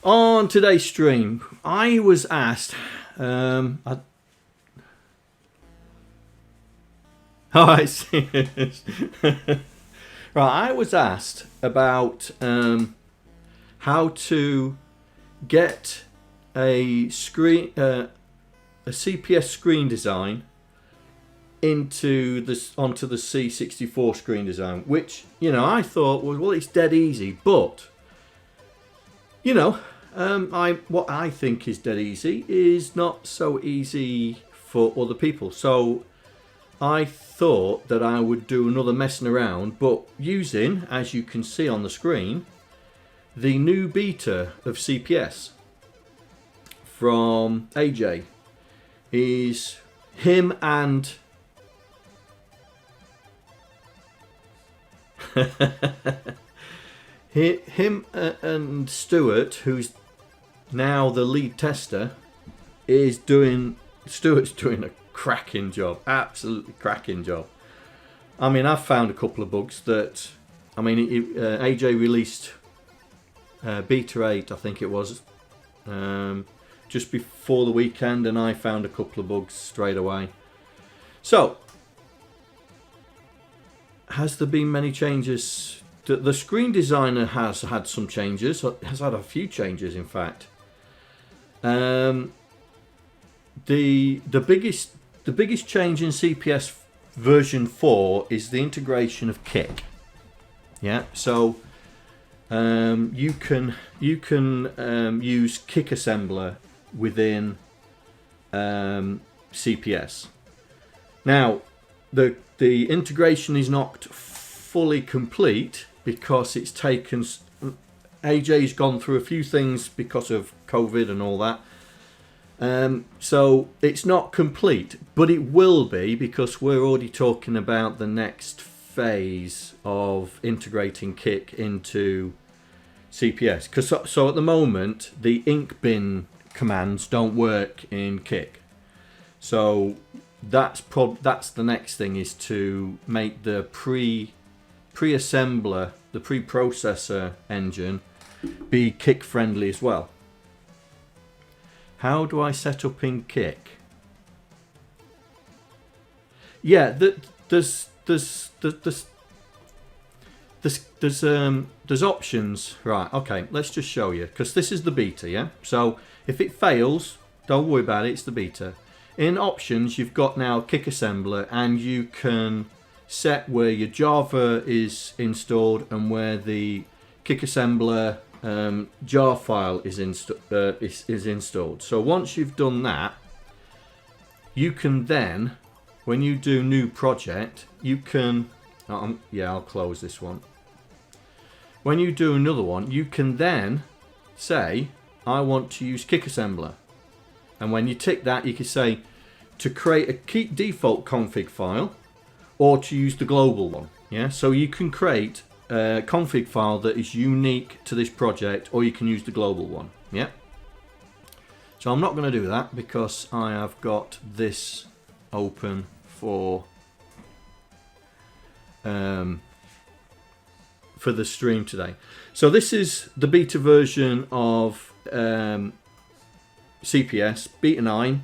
On today's stream, I was asked, oh, I see. Right, I was asked about how to get a screen, a CPS screen design onto the C64 screen design, which, you know, I thought was, well, it's dead easy, but you know, what I think is dead easy is not so easy for other people. So I thought that I would do another messing around, but using, as you can see on the screen, the new beta of CPS from AJ. Is him and him and Stuart, who's now the lead tester, Stuart's doing a cracking job, absolutely cracking job. I mean, I've found a couple of bugs that, I mean, AJ released beta 8, I think it was, just before the weekend, and I found a couple of bugs straight away. So, has there been many changes? The screen designer has had some changes, has had a few changes in fact. The biggest change in CPS version 4 is the integration of kick. Yeah, so you can use kick assembler within CPS. Now the integration is not fully complete because it's taken, AJ's gone through a few things because of COVID and all that, so it's not complete, but it will be, because we're already talking about the next phase of integrating kick into CPS. Because so at the moment the ink bin commands don't work in kick, so that's the next thing, is to make the pre-assembler, the pre-processor engine, be kick friendly as well. How do I set up in kick? Yeah, there's options. Right, okay, let's just show you, because this is the beta, yeah? So if it fails, don't worry about it, it's the beta. In options, you've got now kick assembler, and you can set where your Java is installed and where the kick assembler jar file is installed. So once you've done that, you can then, when you do new project, you can, yeah, I'll close this one. When you do another one, you can then say, I want to use kick assembler. And when you tick that, you can say to create a keep default config file, or to use the global one. Yeah, so you can create a config file that is unique to this project, or you can use the global one. Yeah. So I'm not going to do that because I have got this open for the stream today. So this is the beta version of CPS, beta 9.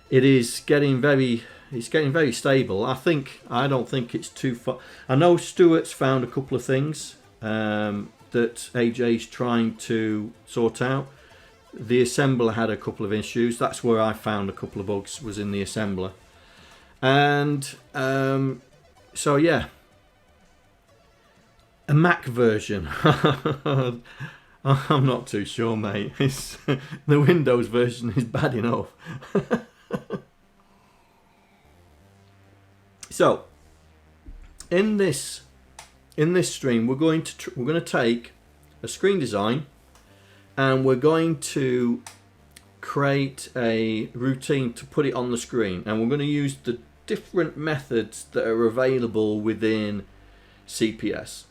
It is getting very stable. I don't think it's too far. I know Stuart's found a couple of things that AJ's trying to sort out. The assembler had a couple of issues. That's where I found a couple of bugs, was in the assembler. And so yeah, a Mac version. I'm not too sure, mate. The Windows version is bad enough. So, in this stream, we're going to take a screen design, and we're going to create a routine to put it on the screen, and we're going to use the different methods that are available within CPS.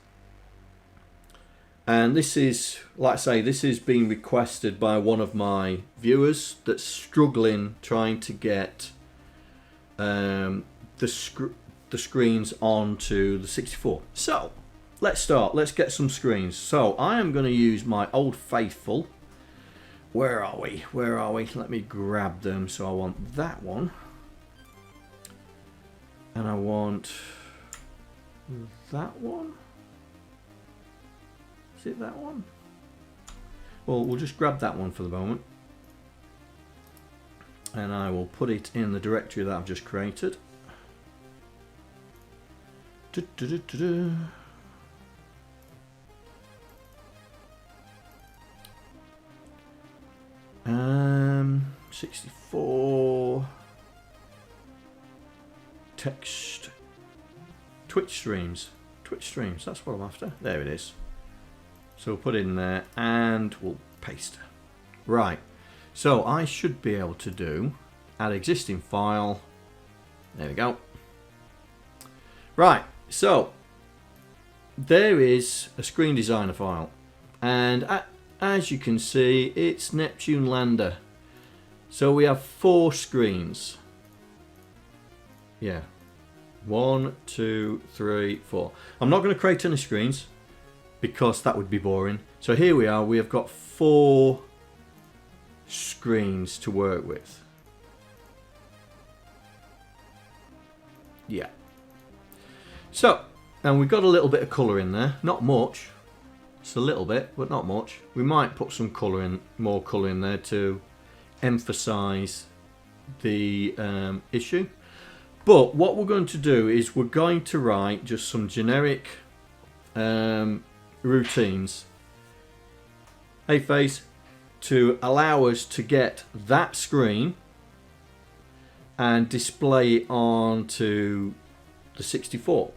And this is, like I say, this is being requested by one of my viewers that's struggling trying to get the screens onto the 64. So let's start. Let's get some screens. So I am going to use my old faithful. Where are we? Where are we? Let me grab them. So I want that one. And I want that one. Is it that one? Well, we'll just grab that one for the moment. And I will put it in the directory that I've just created. 64 text Twitch streams. That's what I'm after. There it is. So we'll put it in there and we'll paste. Right. So I should be able to do add existing file. There we go. Right. So there is a Screen Designer file, and as you can see, it's Neptune Lander. So we have 4 screens. Yeah. 1, 2, 3, 4. I'm not going to create any screens because that would be boring. So here we are. We have got 4 screens to work with. Yeah. So, and we've got a little bit of colour in there. Not much. It's a little bit, but not much. We might put some colour in, more colour in there to emphasise the issue. But what we're going to do is we're going to write just some generic routines. Hey face, to allow us to get that screen and display it onto the 64.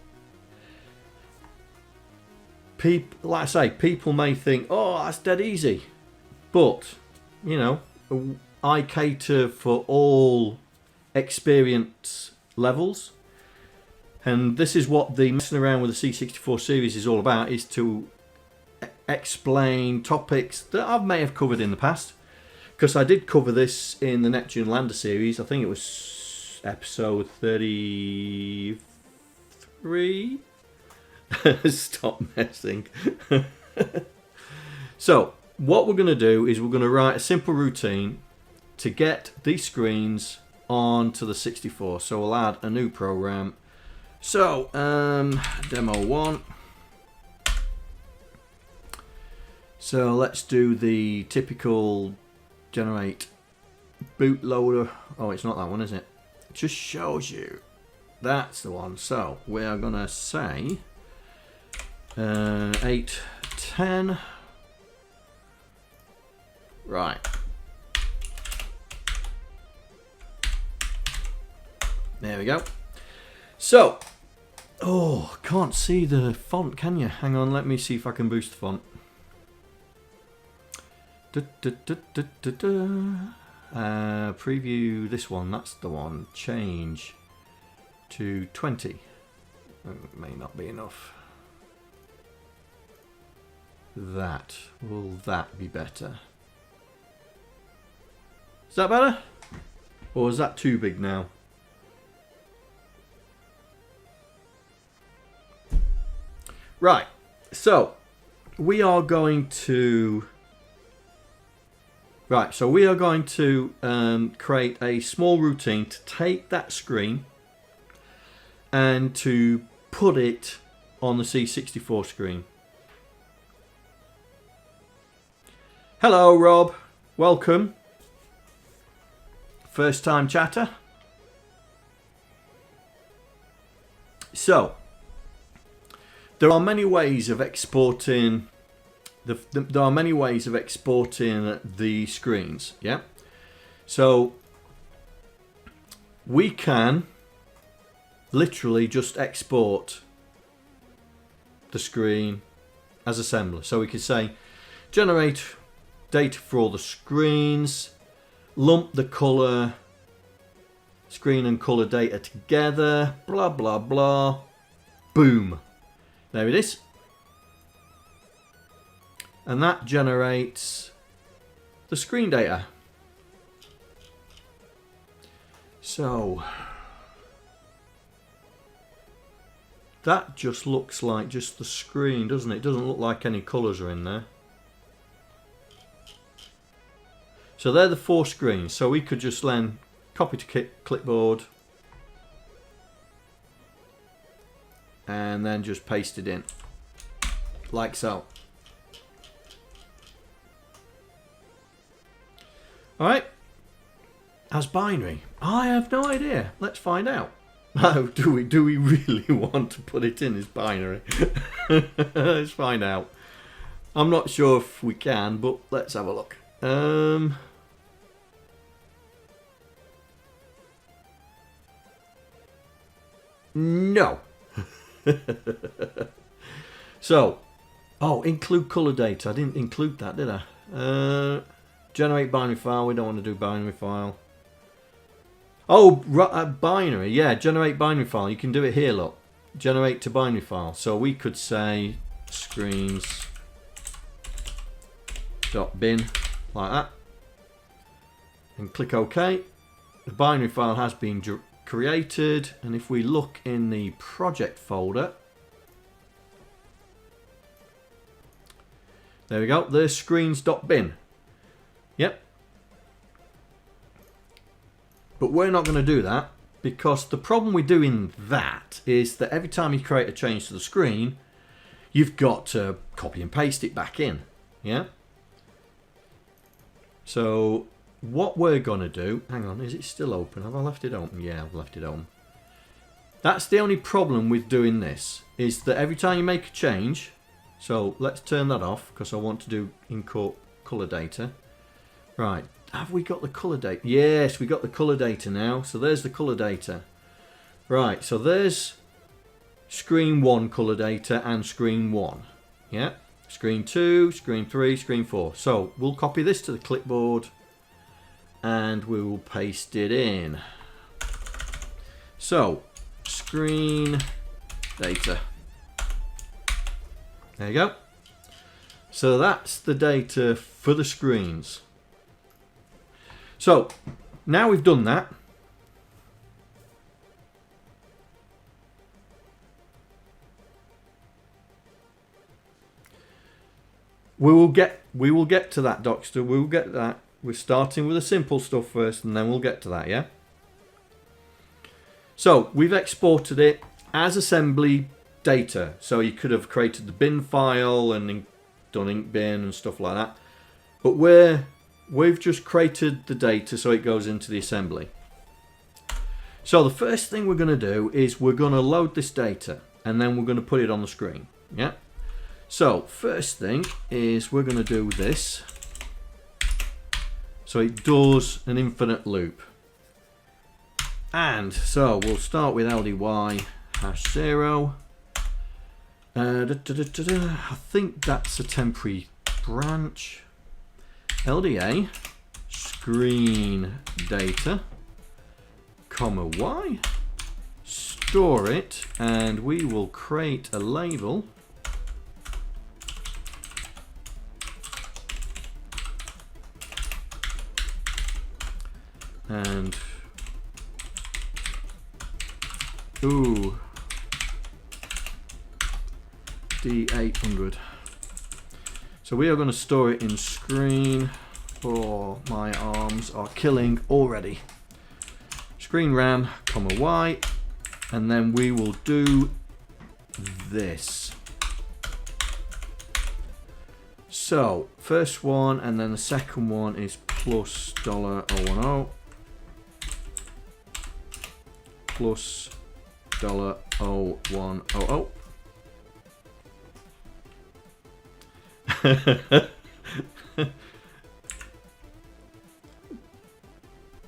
People, like I say, people may think, oh, that's dead easy. But, you know, I cater for all experience levels. And this is what the messing around with the C64 series is all about, is to explain topics that I may have covered in the past. Because I did cover this in the Neptune Lander series. I think it was episode 33. Stop messing. So what we're going to do is we're going to write a simple routine to get these screens onto the 64. So we'll add a new program. So demo 1. So let's do the typical generate bootloader. Oh, it's not that one, is it? It just shows you. That's the one. So we are going to say 810. Right. There we go. So, oh, can't see the font, can you? Hang on, let me see if I can boost the font. Preview this one, that's the one. Change to 20. May not be enough. That. Will that be better? Is that better? Or is that too big now? Right. So, we are going to... Right, so we are going to create a small routine to take that screen and to put it on the C64 screen. Hello, Rob. Welcome. First time chatter. So, there are many ways of exporting. There are many ways of exporting the screens. Yeah. So we can literally just export the screen as assembler. So we could say generate data for all the screens, lump the color, screen and color data together, blah blah blah, boom, there it is, and that generates the screen data. So that just looks like just the screen, doesn't it? It doesn't look like any colours are in there. So they're the 4 screens. So we could just then copy to clipboard and then just paste it in like so. Alright, as binary, I have no idea. Let's find out. Oh, do we really want to put it in as binary? Let's find out. I'm not sure if we can, but let's have a look. No. So, oh, include color data. I didn't include that, did I? Generate binary file. We don't want to do binary file. Oh, binary. Yeah, generate binary file. You can do it here, look. Generate to binary file. So we could say screens.bin like that. And click OK. The binary file has been created. And if we look in the project folder, there we go. There's screens.bin. Yep. But we're not going to do that because the problem with doing that is that every time you create a change to the screen, you've got to copy and paste it back in. Yeah. So what we're going to do, hang on, is it still open? Have I left it open? Yeah, I've left it open. That's the only problem with doing this, is that every time you make a change, so let's turn that off because I want to do import color data. Right, have we got the color data? Yes, we got the color data now. So there's the color data. Right, so there's screen 1 color data and screen 1. Yeah, screen 2, screen 3, screen 4. So we'll copy this to the clipboard and we will paste it in. So screen data. There you go. So that's the data for the screens. So now we've done that, we will get to that, Docster. We will get that. We're starting with the simple stuff first, and then we'll get to that. Yeah. So we've exported it as assembly data. So you could have created the bin file and done ink bin and stuff like that, but we've just created the data so it goes into the assembly. So the first thing we're going to do is we're going to load this data and then we're going to put it on the screen. Yeah. So first thing is we're going to do this. So it does an infinite loop. And so we'll start with LDY #0. I think that's a temporary branch. LDA screen data, comma Y, store it, and we will create a label. And ooh, D800. So we are going to store it in screen. Oh, my arms are killing already. Screen RAM, comma Y, and then we will do this. So first one, and then the second one is plus $010 plus $0100.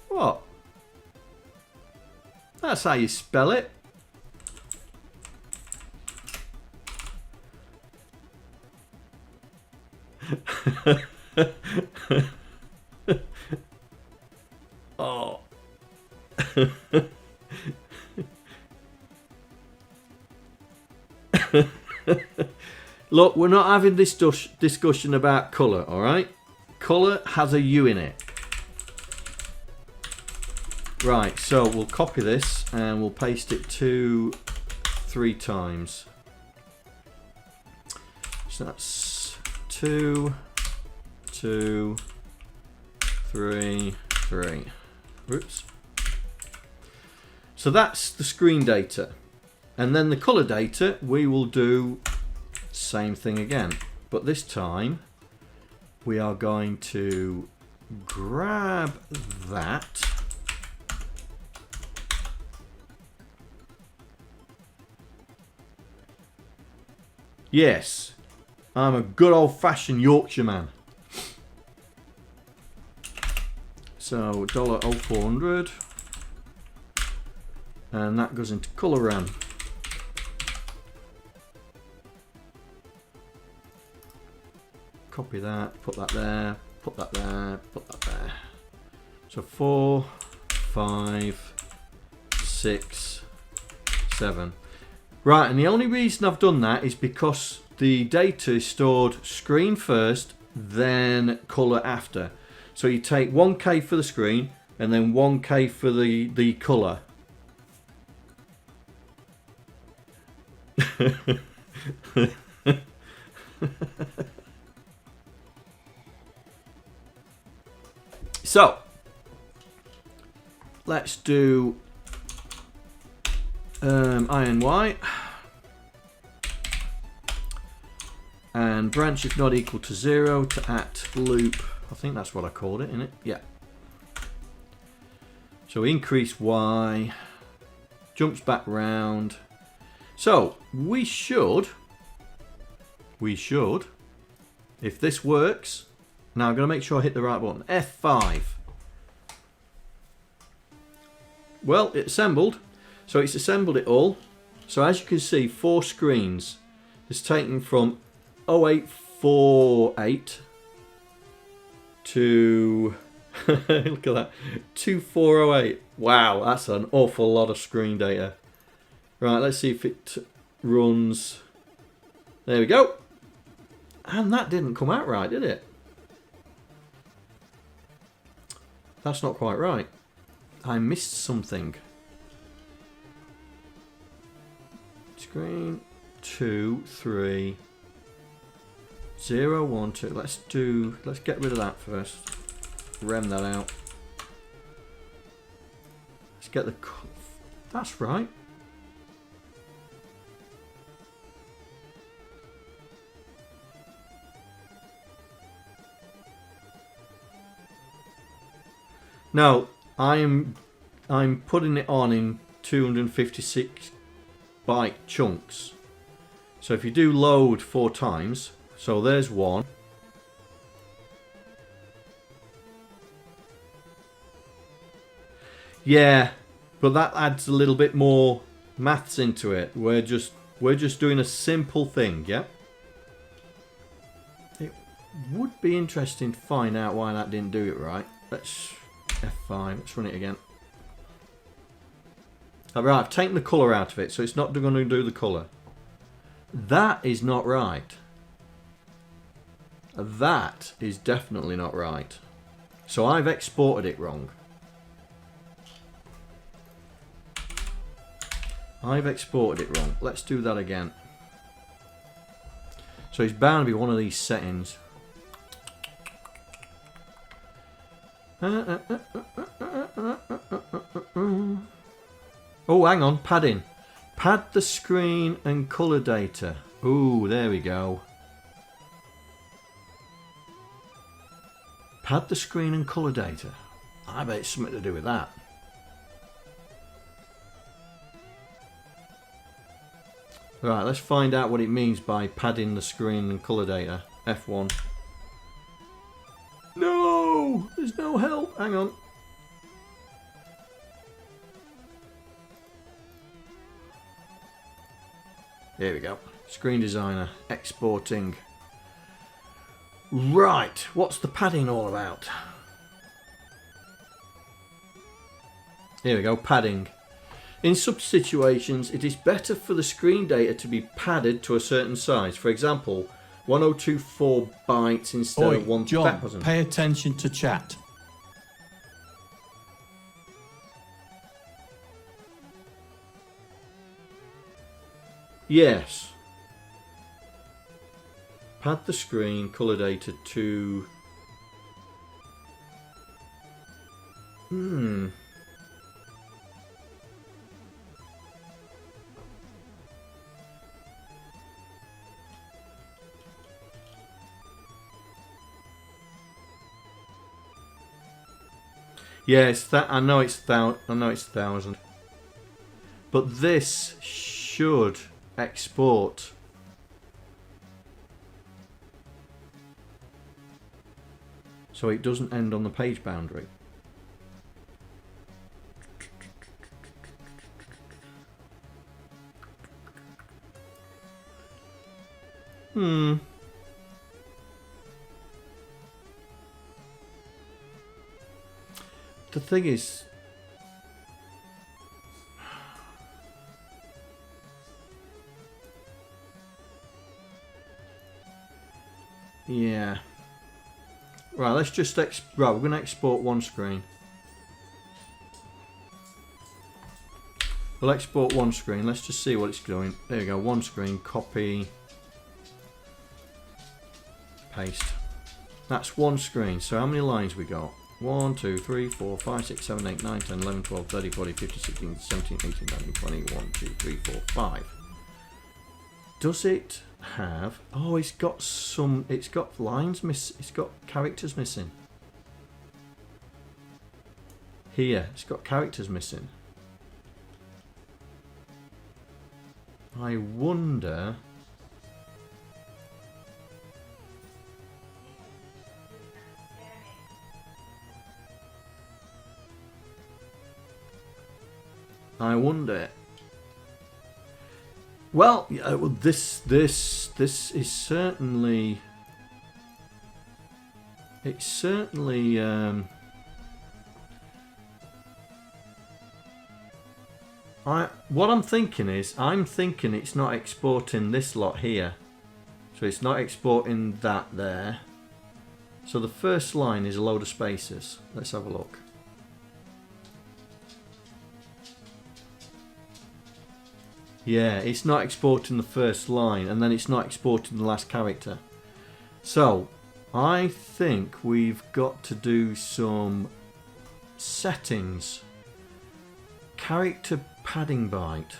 What? That's how you spell it. Oh. Look, we're not having this discussion about colour, alright? Colour has a U in it. Right, so we'll copy this and we'll paste it to 3 times. So that's 2, 2, 3, 3. Oops. So that's the screen data. And then the colour data, we will do same thing again. But this time, we are going to grab that. Yes, I'm a good old-fashioned Yorkshire man. So $0400, and that goes into colour RAM. Copy that, put that there, put that there, put that there. So 4, 5, 6, 7. Right, and the only reason I've done that is because the data is stored screen first, then colour after. So you take 1K for the screen and then 1K for the colour. So let's do iron white and branch if not equal to 0 to at loop. I think that's what I called it, isn't it? Yeah. So increase Y, jumps back round. So we should, if this works, now I'm going to make sure I hit the right button, F5. Well, it assembled. So it's assembled it all. So as you can see, 4 screens. It's taken from 0848 to look at that, 2408. Wow, that's an awful lot of screen data. Right, let's see if it runs. There we go. And that didn't come out right, did it? That's not quite right. I missed something. Screen 2, 3, 0, 1, 2. Let's get rid of that first. Rem that out. Let's get the. That's right. Now I'm putting it on in 256 byte chunks. So if you do load 4 times, so there's 1. Yeah, but that adds a little bit more maths into it. We're just doing a simple thing, yeah? It would be interesting to find out why that didn't do it right. Let's F5, let's run it again. Alright, I've taken the colour out of it, so it's not going to do the colour. That is not right. That is definitely not right. So I've exported it wrong. I've exported it wrong. Let's do that again. So it's bound to be one of these settings. Oh, hang on, padding. Pad the screen and colour data. Ooh, there we go. Pad the screen and colour data. I bet it's something to do with that. Right, let's find out what it means by padding the screen and colour data. F1. No! There's no help. Hang on. Here we go. Screen Designer. Exporting. Right. What's the padding all about? Here we go. Padding. In some situations, it is better for the screen data to be padded to a certain size. For example, 1024 bytes instead of 1000. John, pay attention to chat. Yes. Pad the screen, color data to... Yes, that I know it's 1,000. But this should export. So it doesn't end on the page boundary. The thing is, yeah. Right, let's just right, we're going to export one screen. We'll export one screen. Let's just see what it's doing. There we go, one screen, copy, paste. That's one screen. So how many lines we got? 1, 2, 3, 4, 5, 6, 7, 8, 9, 10, 11, 12, 13, 14, 15, 16, 17, 18, 19, 20, 1, 2, 3, 4, 5. Does it have... Oh, it's got some... It's got lines missing. It's got characters missing. Here, it's got characters missing. I wonder... Well, this is certainly. It's certainly. What I'm thinking is, it's not exporting this lot here, so it's not exporting that there. So the first line is a load of spaces. Let's have a look. Yeah, it's not exporting the first line, and then it's not exporting the last character. So, I think we've got to do some settings. Character padding byte.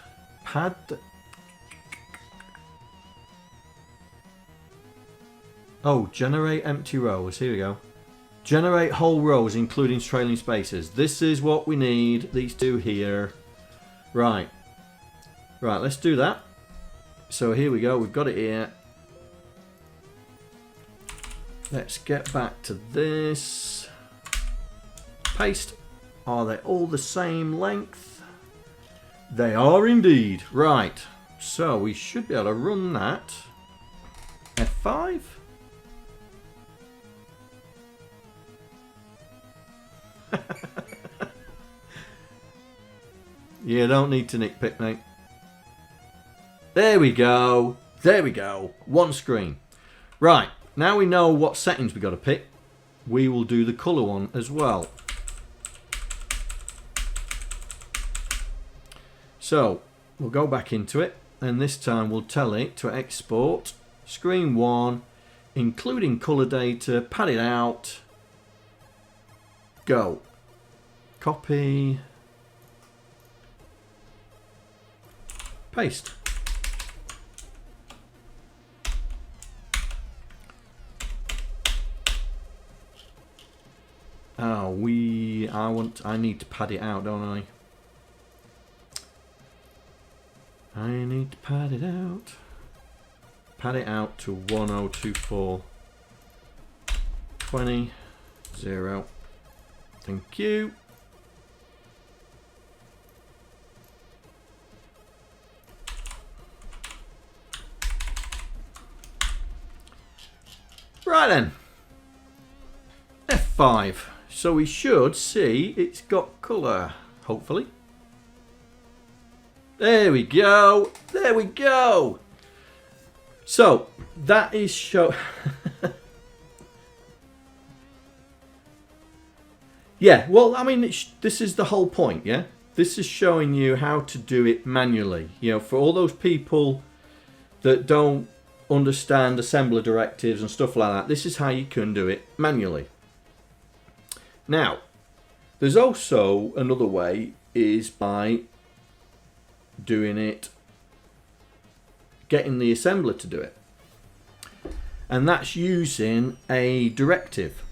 Oh, generate empty rows. Here we go. Generate whole rows, including trailing spaces. This is what we need. These two here. Right. Right, let's do that. So here we go, we've got it here. Let's get back to this. Paste. Are they all the same length? They are indeed. Right, so we should be able to run that. F5. You don't need to nitpick, mate. There we go. There we go. One screen. Right. Now we know what settings we got to pick. We will do the colour one as well. So we'll go back into it, and this time we'll tell it to export screen 1, including colour data, pad it out, go. Copy. Paste. Oh, I need to pad it out, don't I? I need to pad it out. Pad it out to 1024. 20. 0. Thank you. Right then. F5. So we should see it's got colour, hopefully. There we go. There we go. So that is yeah, well, I mean, this is the whole point, yeah? This is showing you how to do it manually. You know, for all those people that don't understand assembler directives and stuff like that, this is how you can do it manually. Now, there's also another way, is by doing it, getting the assembler to do it. And that's using a directive,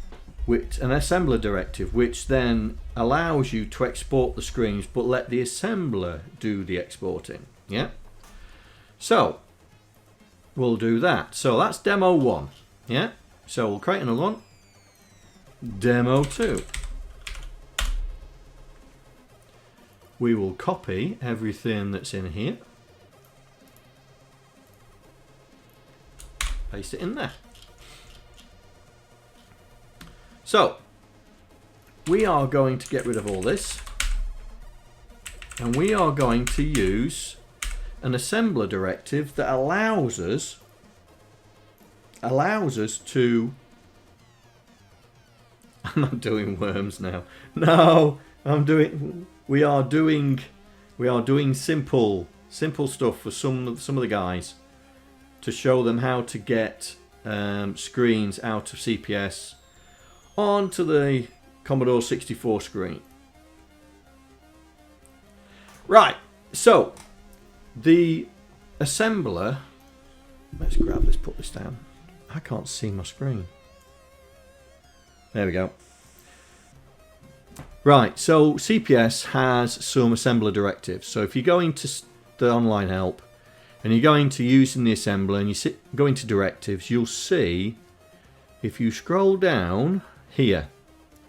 which an assembler directive, which then allows you to export the screens but let the assembler do the exporting. Yeah. So we'll do that. So that's demo 1. Yeah. So we'll create another one. Demo 2. We will copy everything that's in here. Paste it in there. So we are going to get rid of all this, and we are going to use an assembler directive that allows us to I'm not doing worms now. No, we are doing simple stuff for some of the guys, to show them how to get screens out of CPS onto the Commodore 64 screen. Right, so the assembler, let's grab this, put this down. I can't see my screen. There we go. Right, so CPS has some assembler directives. So if you go into the online help and you're going to using the assembler and you go into directives, you'll see, if you scroll down here,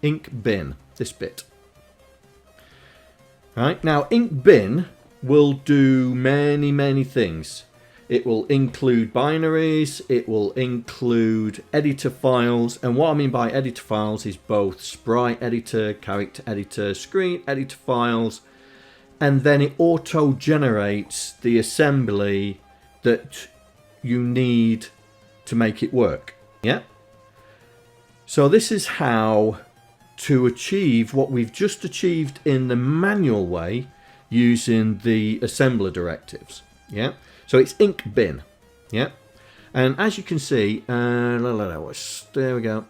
ink bin, this bit. Right, now ink bin will do many things. It will include binaries, it will include editor files, and what I mean by editor files is both sprite editor, character editor, screen editor files, and then it auto generates the assembly that you need to make it work. Yeah. So this is how to achieve what we've just achieved in the manual way using the assembler directives. Yeah. So it's ink bin. Yeah. And as you can see, there we go.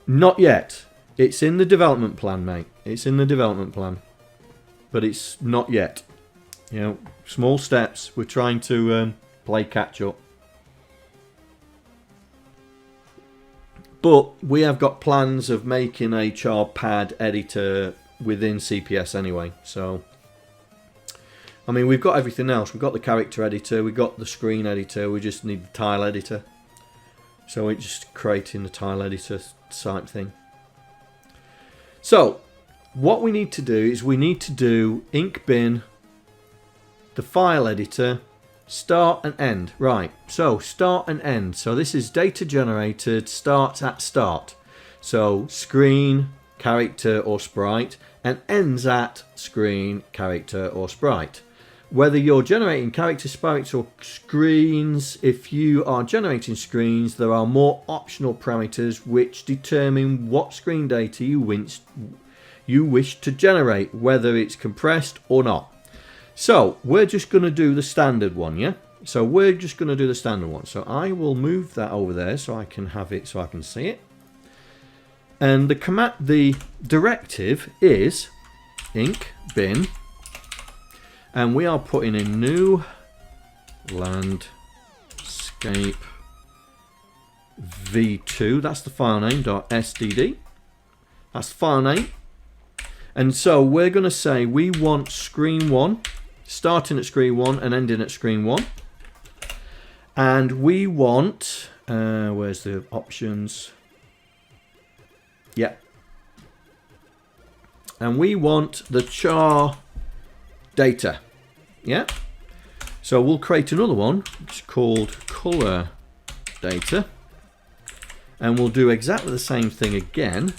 Not yet. It's in the development plan, mate. It's in the development plan. But it's not yet. You know, small steps. We're trying to play catch up. But we have got plans of making a char pad editor within CPS anyway. So, I mean, we've got everything else. We've got the character editor. We've got the screen editor. We just need the tile editor. So we're just creating the tile editor type thing. So, what we need to do is we need to do ink bin, the file editor, start and end. Right, so start and end. So this is data generated, starts at start. So screen, character or sprite, and ends at screen, character or sprite. Whether you're generating character, sprites or screens, if you are generating screens, there are more optional parameters which determine what screen data you wish to generate, whether it's compressed or not. So we're just going to do the standard one, yeah? So we're just going to do the standard one. So I will move that over there so I can have it, so I can see it. And the directive is ink bin, and we are putting in new landscape v2. That's the file name .sdd. That's the file name. And so we're going to say we want screen 1, starting at screen 1 and ending at screen 1. And we want, where's the options? Yeah. And we want the char data. Yeah. So we'll create another one, which is called color data. And we'll do exactly the same thing again.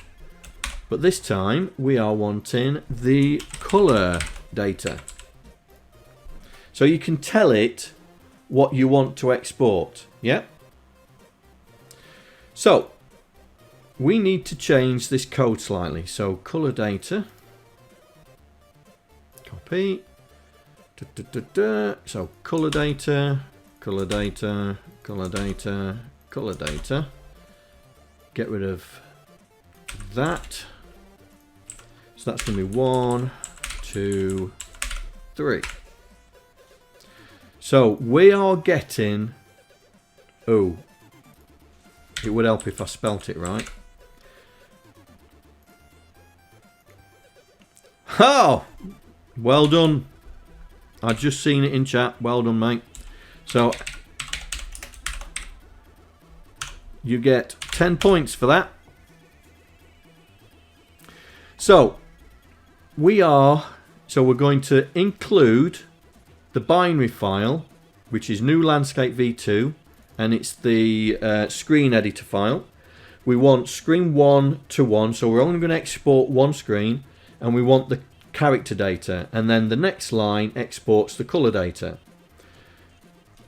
But this time we are wanting the color data. So you can tell it what you want to export. Yeah. So we need to change this code slightly. So color data, copy. So color data, color data, color data, color data. Get rid of that. So that's going to be 1, 2, 3. So we are getting. Oh, it would help if I spelt it right. Oh, well done. I've just seen it in chat. Well done, mate. So you get 10 points for that. So we're going to include the binary file, which is new landscape v2, and it's the screen editor file. We want screen 1 to 1, so we're only going to export one screen, and we want the character data, and then the next line exports the color data.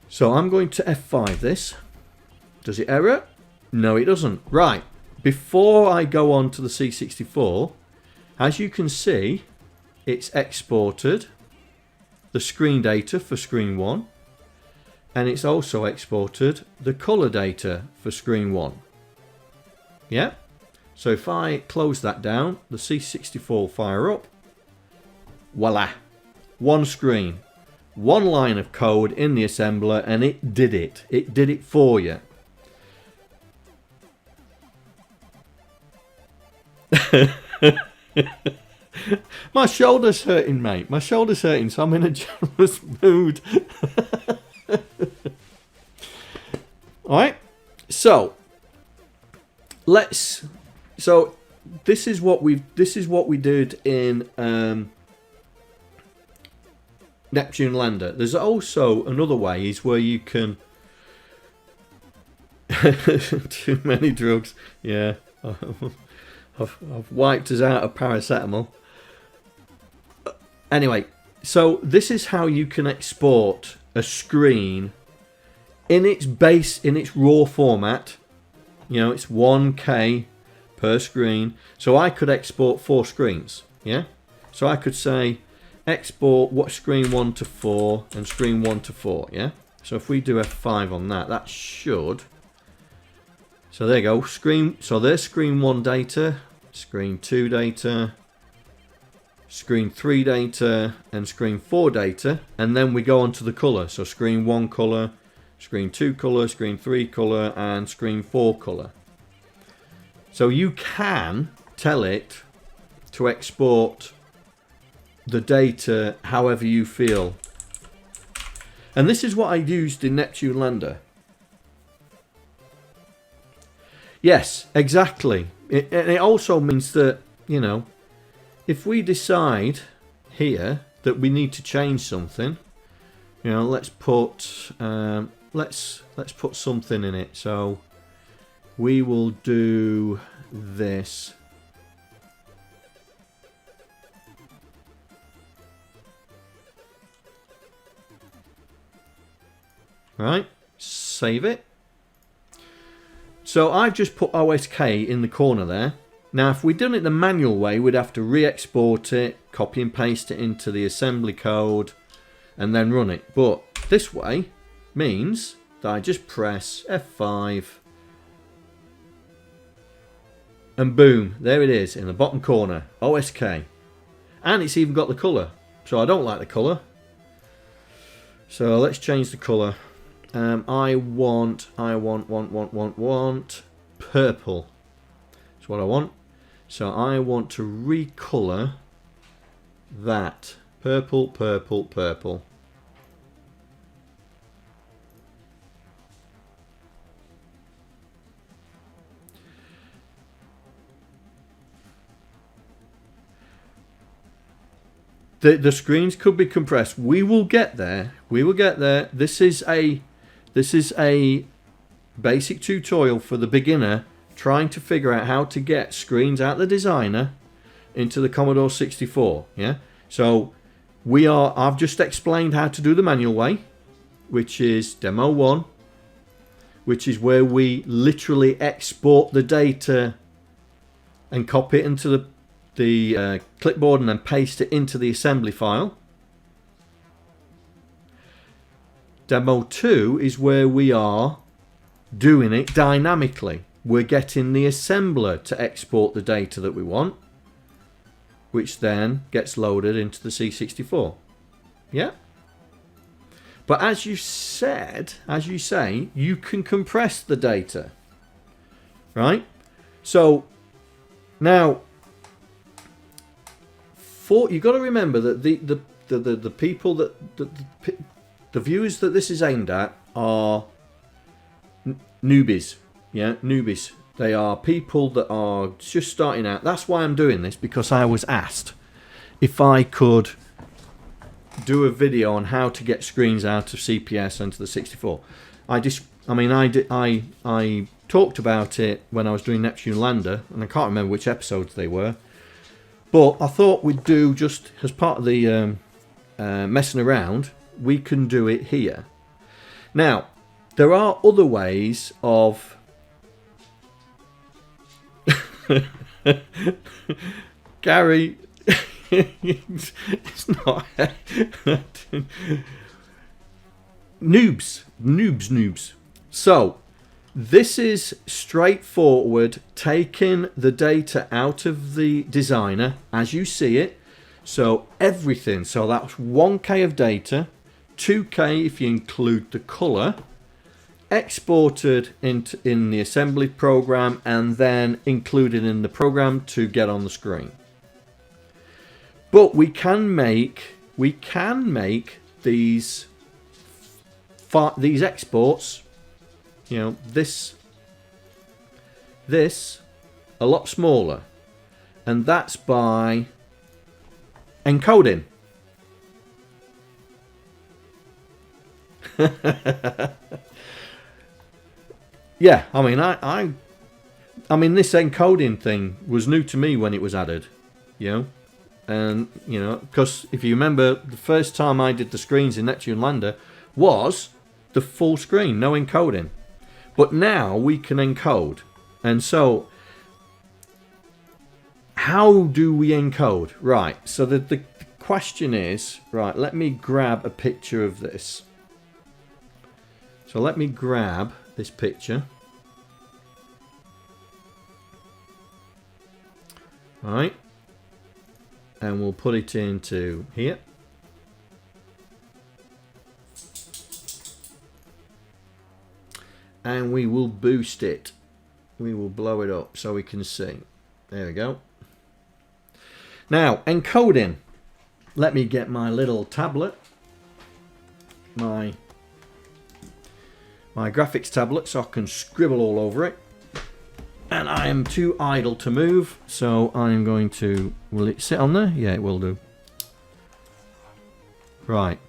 So I'm going to F5 this. Does it error? No, it doesn't. Right, before I go on to the C64, as you can see, it's exported the screen data for screen 1, and it's also exported the color data for screen 1. Yeah? So if I close that down, the C64 will fire up. Voila! One screen, one line of code in the assembler, and it did it. It did it for you. My shoulder's hurting, mate. My shoulder's hurting, so I'm in a generous mood. Alright, so this is what we did in Neptune Lander. There's also another way is where you can too many drugs. Yeah, I've wiped us out of paracetamol. Anyway, so this is how you can export a screen in its raw format. You know, it's 1K per screen. So I could export 4 screens. Yeah. So I could say export what screen 1 to 4 and screen 1 to 4. Yeah. So if we do F5 on that, that should. So there you go. So there's screen 1 data, screen 2 data, screen 3 data, and screen 4 data, and then we go on to the color. So screen 1 color, screen 2 color, screen 3 color, and screen 4 color. So you can tell it to export the data however you feel. And this is what I used in Neptune Lander. Yes, exactly. And it also means that, you know, if we decide here that we need to change something, you know, let's put something in it. So we will do this. Right, save it. So I've just put OSK in the corner there. Now if we'd done it the manual way, we'd have to re-export it, copy and paste it into the assembly code, and then run it. But this way means that I just press F5, and boom, there it is in the bottom corner, OSK. And it's even got the colour. So I don't like the colour. So let's change the colour. I want purple. That's what I want. So I want to recolor that. Purple, purple, purple. The screens could be compressed. We will get there. We will get there. This is a basic tutorial for the beginner trying to figure out how to get screens out of the designer into the Commodore 64. Yeah. So I've just explained how to do the manual way, which is demo 1, which is where we literally export the data and copy it into the clipboard and then paste it into the assembly file. Demo 2 is where we are doing it dynamically. We're getting the assembler to export the data that we want, which then gets loaded into the C64. Yeah? But as you say, you can compress the data. Right? So, now, you've got to remember that the people that... The viewers that this is aimed at are newbies. Yeah, newbies. They are people that are just starting out. That's why I'm doing this, because I was asked if I could do a video on how to get screens out of CPS into the 64. I talked about it when I was doing Neptune Lander, and I can't remember which episodes they were. But I thought we'd do, just as part of the messing around, we can do it here. Now, there are other ways of Gary, it's not noobs. So this is straightforward, taking the data out of the designer as you see it. So everything, so that's 1K of data, 2K if you include the color, exported in the assembly program, and then included in the program to get on the screen. But we can make these exports, you know, this a lot smaller, and that's by encoding. Yeah, I mean, I mean, this encoding thing was new to me when it was added, you know, and you know, because if you remember, the first time I did the screens in Neptune Lander was the full screen, no encoding, but now we can encode, and so how do we encode? Right, so the question is, right, let me grab a picture of this. So let me grab this picture. Right. And we'll put it into here. And we will boost it. We will blow it up so we can see. There we go. Now, encoding. Let me get my little tablet. My graphics tablet, so I can scribble all over it. And I am too idle to move, so I'm going to... Will it sit on there? Yeah, it will do. Right.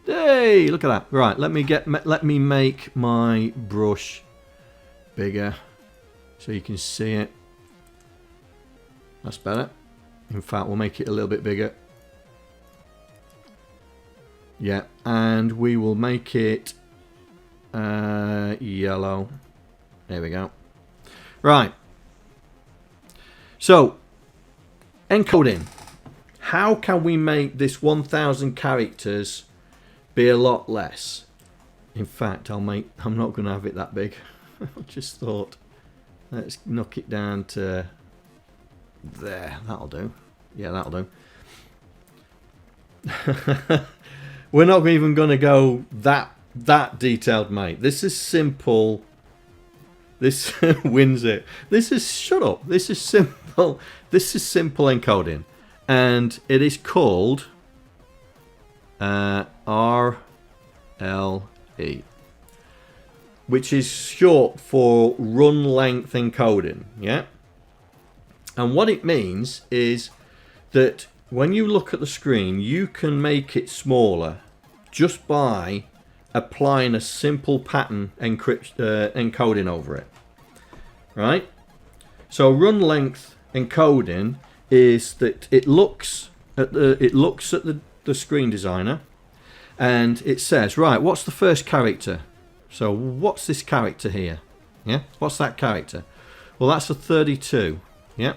Hey, look at that. Right, let me make my brush bigger so you can see it. That's better. In fact, we'll make it a little bit bigger. Yeah, and we will make it yellow. There we go. Right. So, encoding. How can we make this 1,000 characters be a lot less? In fact, I'm not going to have it that big. I just thought, let's knock it down to there. That'll do. Yeah, that'll do. We're not even going to go that detailed, mate. This is simple. This wins it. This is, shut up. This is simple. This is simple encoding, and it is called RLE, which is short for run length encoding. Yeah. And what it means is that when you look at the screen, you can make it smaller just by applying a simple pattern encoding over it. Right? So run length encoding is that it looks at the screen designer, and it says, right, what's the first character? So what's this character here? Yeah, what's that character? Well, that's a 32. Yeah.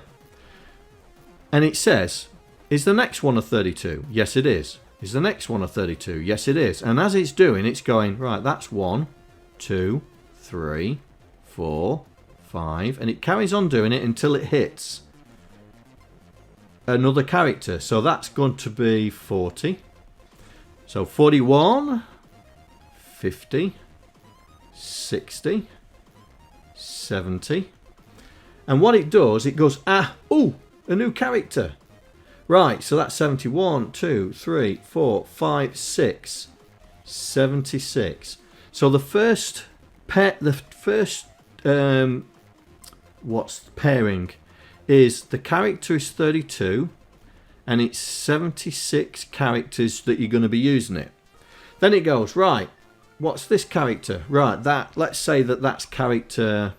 And it says, is the next one a 32? Yes, it is. Is the next one a 32? Yes, it is. And as it's doing, it's going, right, that's 1, 2, 3, 4, 5. And it carries on doing it until it hits another character. So that's going to be 40. So 41, 50, 60, 70. And what it does, it goes, a new character. Right, so that's 71, 2, 3, 4, 5, 6, 76. So the first pairing is the character is 32 and it's 76 characters that you're going to be using it. Then it goes, right, what's this character? Right, let's say that's character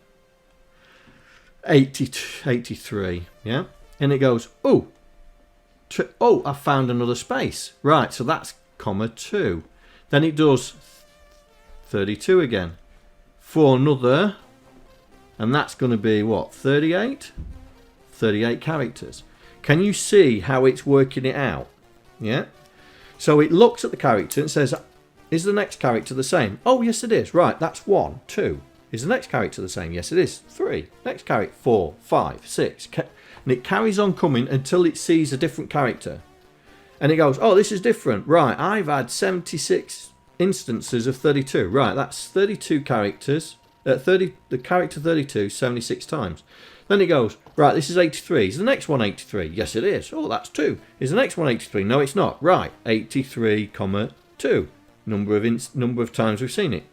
83, yeah? And it goes, I found another space. Right, so that's comma 2. Then it does 32 again for another, and that's going to be what, 38? 38 characters. Can you see how it's working it out? Yeah. So it looks at the character and says, is the next character the same? Oh, yes it is. Right, that's 1, 2. Is the next character the same? Yes it is. 3. Next character, 4, 5, 6. And it carries on coming until it sees a different character. And it goes, oh, this is different. Right, I've had 76 instances of 32. Right, that's 32 characters. The character 32, 76 times. Then it goes, right, this is 83. Is the next one 83? Yes, it is. Oh, that's 2. Is the next one 83? No, it's not. Right, 83, 2. Number of times we've seen it.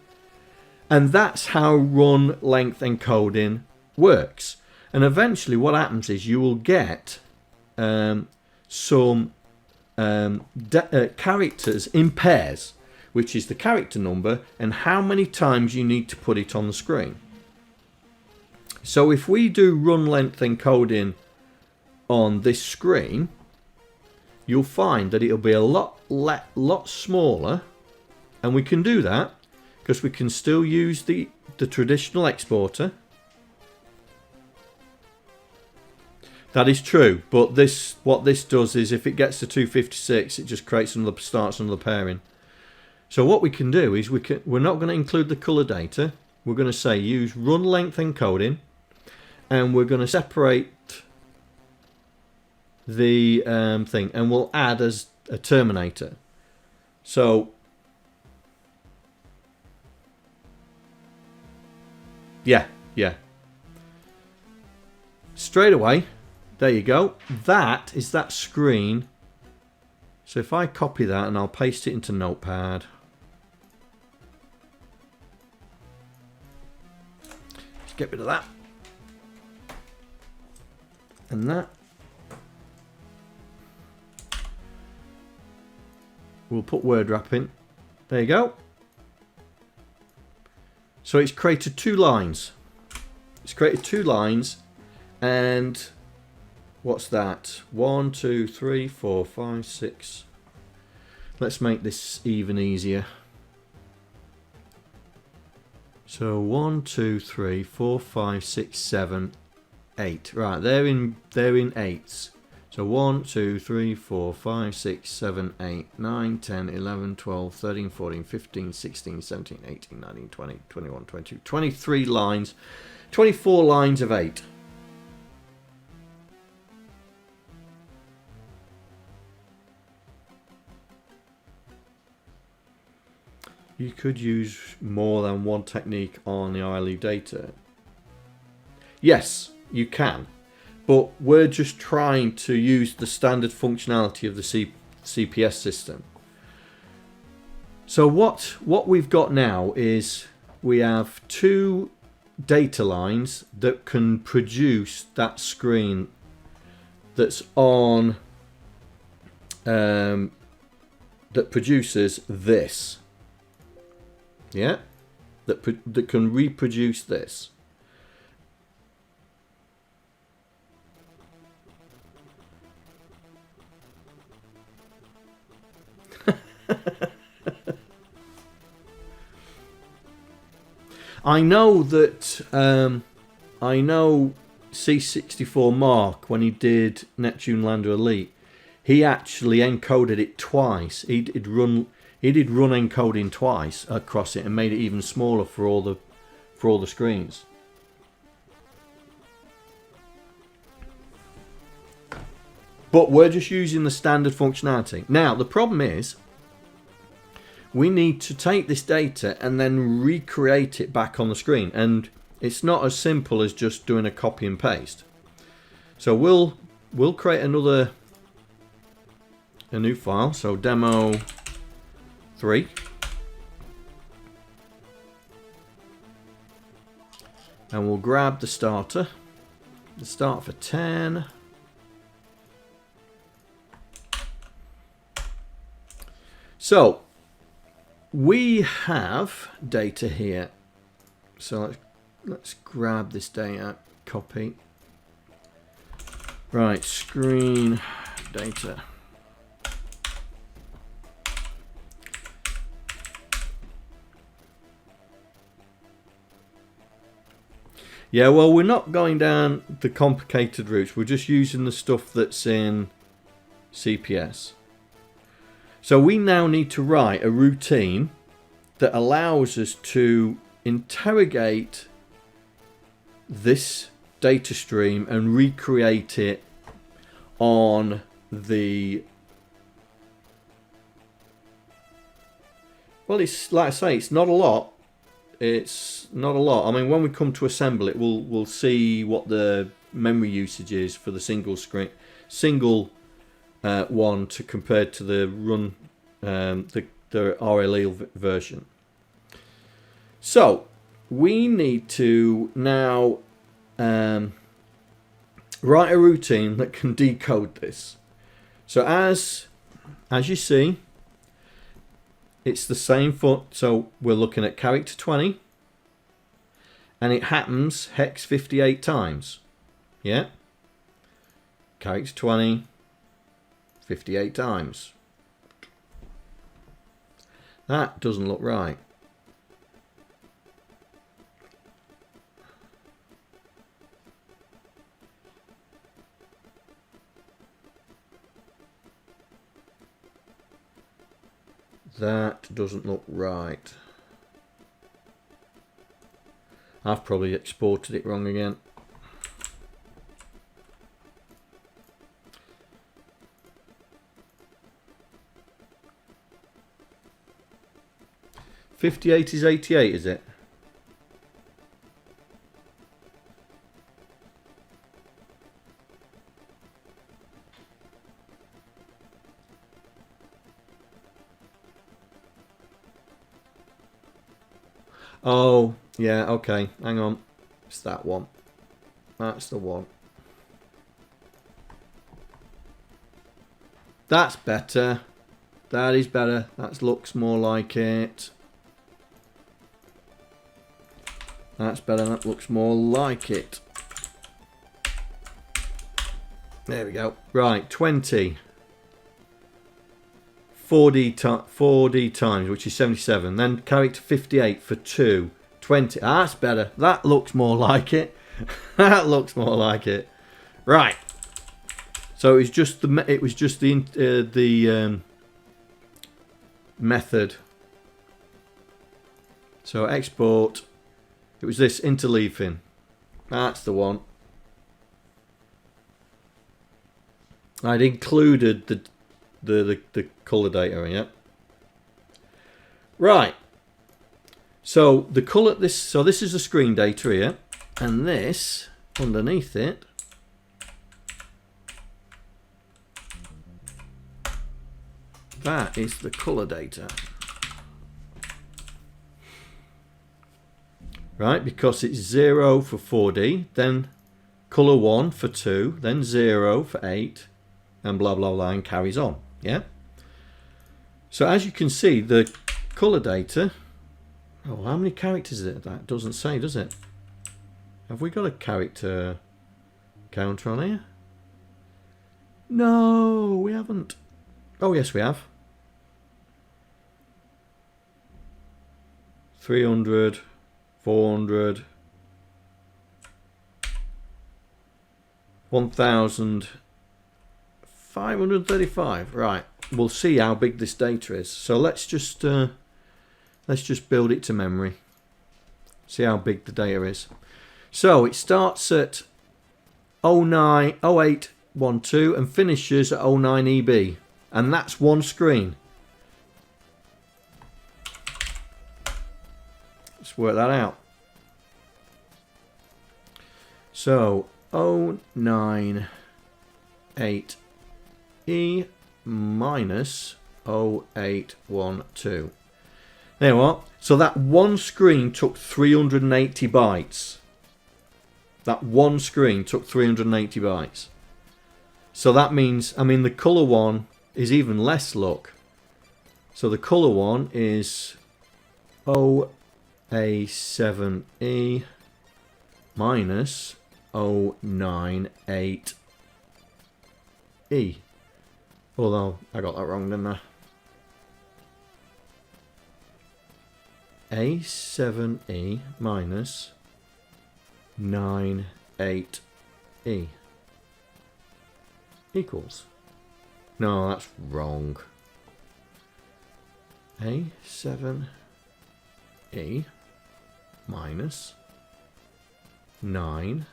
And that's how run length encoding works. And eventually what happens is you will get some characters in pairs, which is the character number and how many times you need to put it on the screen. So if we do run length encoding on this screen, you'll find that it'll be a lot smaller, and we can do that because we can still use the traditional exporter. That is true, but what this does is if it gets to 256, it just starts another pairing. So what we can do is we're not going to include the color data. We're going to say use run length encoding, and we're going to separate the thing, and we'll add as a terminator. So yeah. Straight away. There you go. That is that screen. So if I copy that and I'll paste it into Notepad. Let's get rid of that. And that. We'll put word wrap in. There you go. So it's created 2 lines. It's created 2 lines, and what's that? 1, 2, 3, 4, 5, 6. Let's make this even easier. So 1, 2, 3, 4, 5, 6, 7, 8. Right, they're in 8s. So 1, 2, 3, 4, 5, 6, 7, 8, 9, 10, 11, 12, 13, 14, 15, 16, 17, 18, 19, 20, 21, 22, 23 lines. 24 lines of 8. You could use more than one technique on the ILE data. Yes, you can. But we're just trying to use the standard functionality of the CPS system. So what we've got now is we have 2 data lines that can produce that screen that's on that produces this. Yeah, that can reproduce this. I know that C64 Mark, when he did Neptune Lander Elite, he actually encoded it twice. He did run encoding twice across it and made it even smaller for all the screens. But we're just using the standard functionality. Now the problem is we need to take this data and then recreate it back on the screen, and it's not as simple as just doing a copy and paste. So we'll create a new file. So demo 3, and we'll grab the starter, the start for 10. So we have data here. So let's grab this data, copy. Right, screen data. Yeah, well, we're not going down the complicated routes. We're just using the stuff that's in CPS. So we now need to write a routine that allows us to interrogate this data stream and recreate it on the... Well, it's like I say, it's not a lot. It's not a lot. I mean, when we come to assemble it, we'll see what the memory usage is for the single one to compare to the run the RLE version. So we need to now write a routine that can decode this. So as you see, it's the same so we're looking at character 20, and it happens hex 58 times. Yeah, character 20 58 times. That doesn't look right. That doesn't look right. I've probably exported it wrong again. .58 is 88, is it? Oh, yeah, okay. Hang on. It's that one. That's the one. That's better. That is better. That looks more like it. That's better. That looks more like it. There we go. Right, 20. 4D times, which is 77. Then character 58 for 2. 20. Ah, that's better. That looks more like it. That looks more like it. Right. So it was just the method. So export. It was this interleaving. That's the one. I'd included the color data, yeah. Right. So the color this is the screen data here, and this underneath it that is the color data. Right, because it's 0 for 4D, then color 1 for 2, then 0 for 8, and blah blah blah, and carries on. Yeah. So as you can see, the color data. Oh, how many characters is it? That doesn't say, does it? Have we got a character counter on here? No, we haven't. Oh yes, we have. 300, 400. 1535. Right, we'll see how big this data is. So let's just build it to memory. See how big the data is. So it starts at 0812 and finishes at 09 EB, and that's one screen. Let's work that out. So 098E minus 0812. There you are. So that one screen took 380 bytes. That one screen took 380 bytes. So that means, I mean, the colour one is even less, look. So the colour one is OA7E minus 098E. Although, I got that wrong, didn't I? A7E minus 98E equals. No, that's wrong. A7E minus 98E.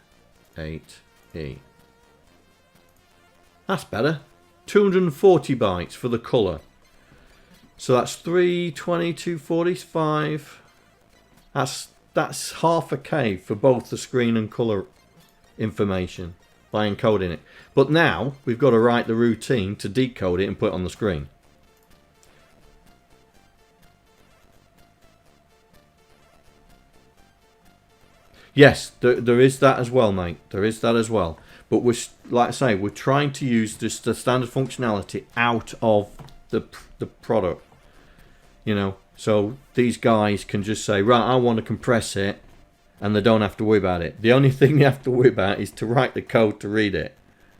That's better. 240 bytes for the colour. So that's 320, 245. That's half a K for both the screen and colour information by encoding it. But now we've got to write the routine to decode it and put it on the screen. Yes, there is that as well, mate. There is that as well. But we're, like I say, we're trying to use just the standard functionality out of the product. You know, so these guys can just say, right, I want to compress it, and they don't have to worry about it. The only thing they have to worry about is to write the code to read it.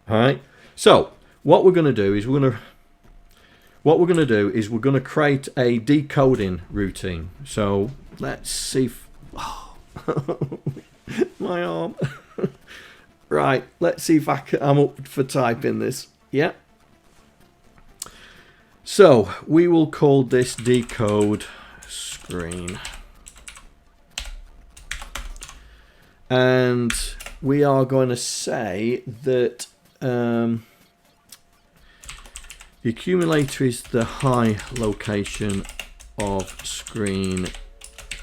All right. So what we're going to do is we're going to create a decoding routine. So let's see. My arm. Right. Let's see if I'm up for typing this. Yeah. So we will call this decode screen, and we are going to say that the accumulator is the high location of screen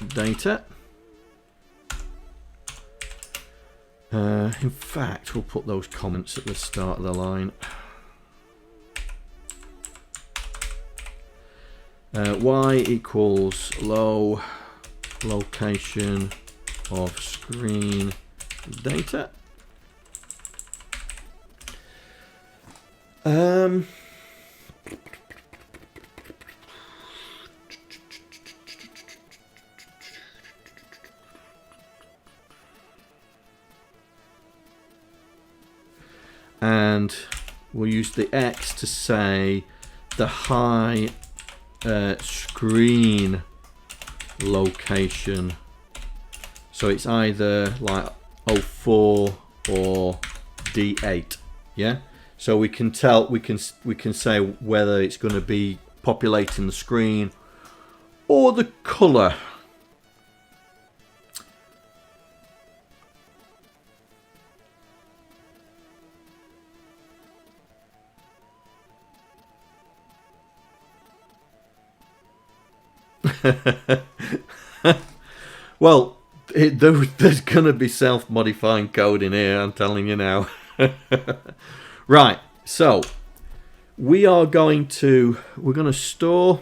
data. In fact, we'll put those comments at the start of the line. Y equals low location of screen data. And we'll use the X to say the high screen location. So it's either like 04 or D8. Yeah. So we can tell, we can say whether it's going to be populating the screen or the color. Well, there's going to be self-modifying code in here, I'm telling you now. Right, so we're going to store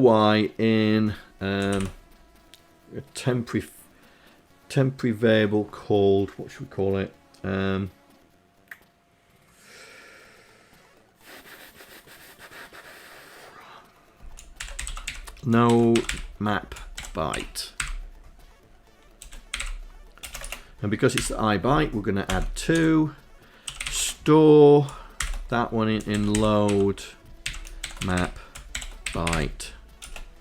Y in a temporary variable called, what should we call it? No map byte. And because it's the I byte, we're going to add 2. Store that one in load map byte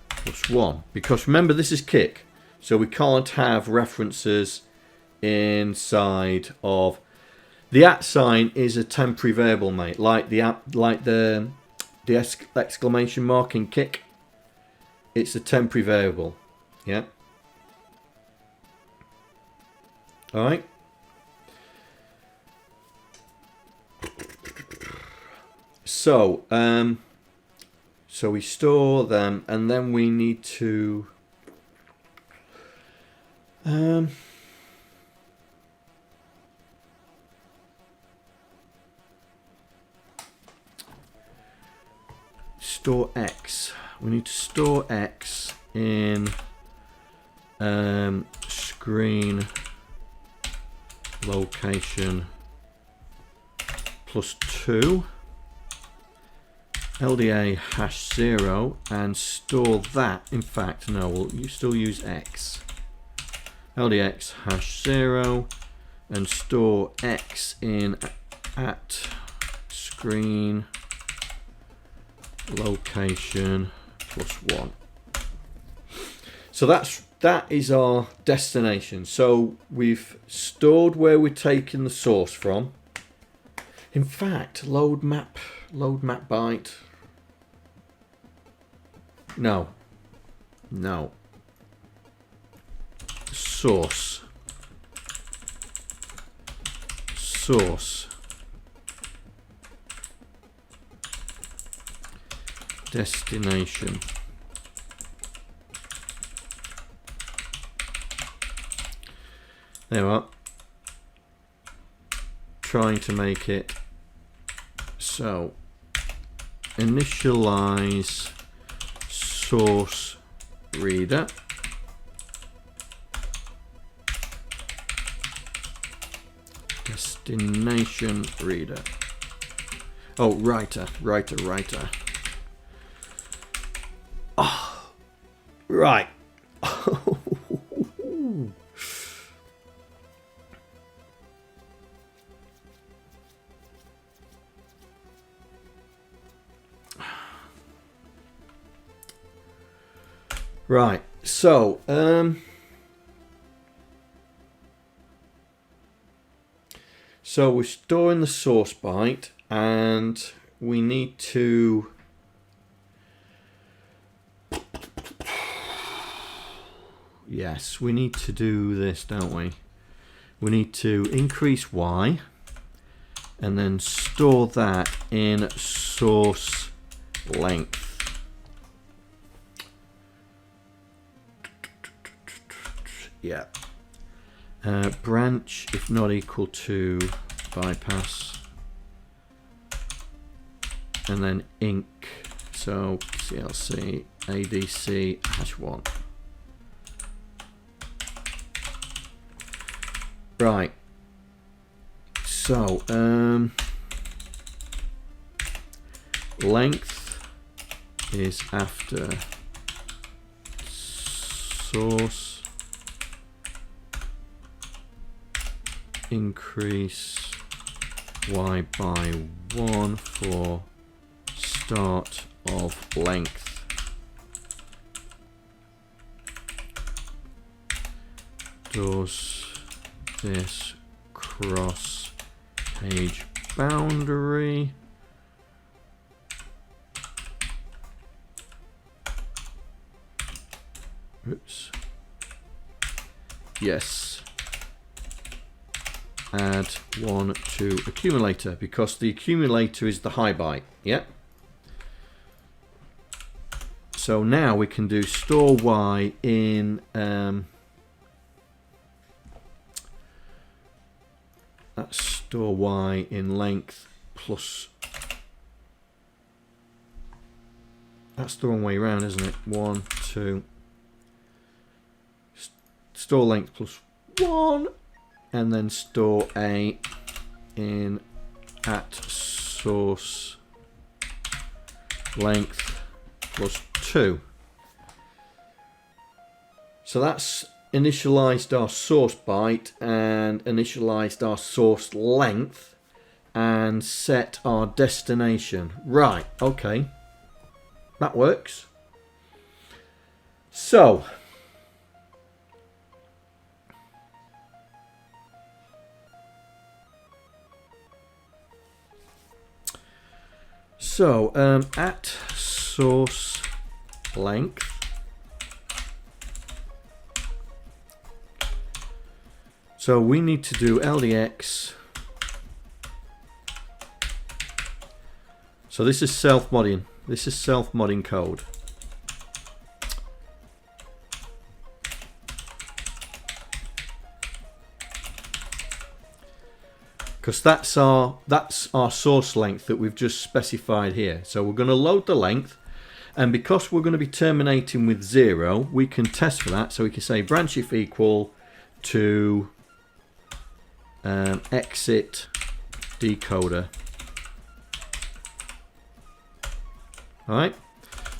plus 1. Because remember, this is kick, so we can't have references inside of the @ sign is a temporary variable, mate, like the exclamation mark in kick. It's a temporary variable. Yeah. All right. So so we store them, and then we need to store X. We need to store X in screen location +2 LDA #0 and store that. In fact, no, we'll still use X. LDX #0 and store X in at screen location +1. So that is our destination. So we've stored where we're taking the source from. In fact, load map byte. No. Source. Destination. There we are. Trying to make it so initialize source reader. Destination reader. Oh, writer. Oh, right. Right, so we're storing the source byte, and we need to we need to do this, don't we? We need to increase Y and then store that in source length. Yeah. Branch if not equal to bypass, and then inc. So CLC ADC #1. Right. So length is after source. Increase Y by 1 for start of length. Does this cross page boundary? Oops. Yes. Add 1 to accumulator, because the accumulator is the high byte. Yeah. So now we can do store Y in that's store Y in length plus. That's the wrong way around, isn't it? 1, 2. Store length plus 1. And then store A in at source length plus 2. So that's initialized our source byte and initialized our source length and set our destination. Right, okay. That works. So So at source length, so we need to do LDX. So this is self-modding. This is self-modding code. Because that's our source length that we've just specified here. So we're going to load the length, and because we're going to be terminating with 0, we can test for that. So we can say branch if equal to exit decoder. Alright,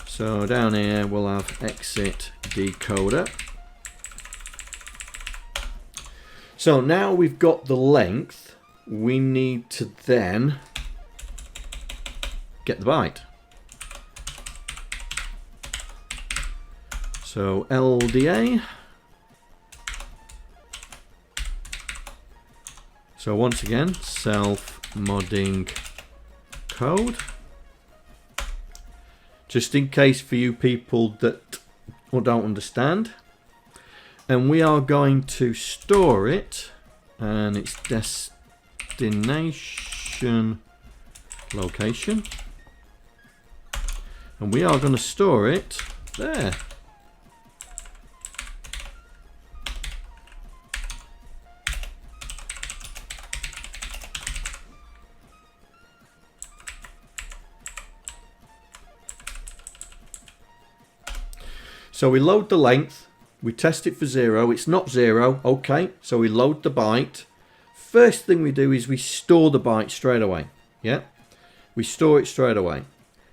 so down here we'll have exit decoder. So now we've got the length, we need to then get the byte. So LDA. So once again, self-modding code. Just in case for you people that don't understand. And we are going to store it, and it's destination location. And we are going to store it there. So we load the length, we test it for 0, it's not 0, okay, so we load the byte. First thing we do is we store the byte straight away, yeah? We store it straight away.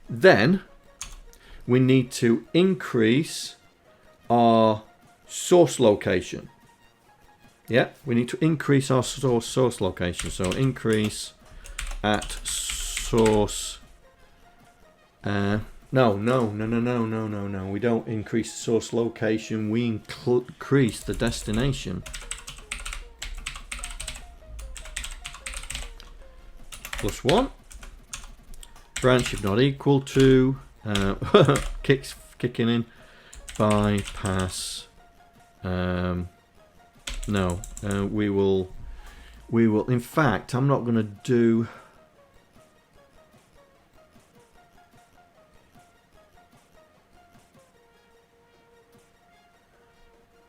Then we need to increase our source location. Yeah, we need to increase our source location. So increase at source, no. We don't increase the source location. We increase the destination. +1. Branch if not equal to. Kicking in. Bypass. No. We will. In fact, I'm not going to do.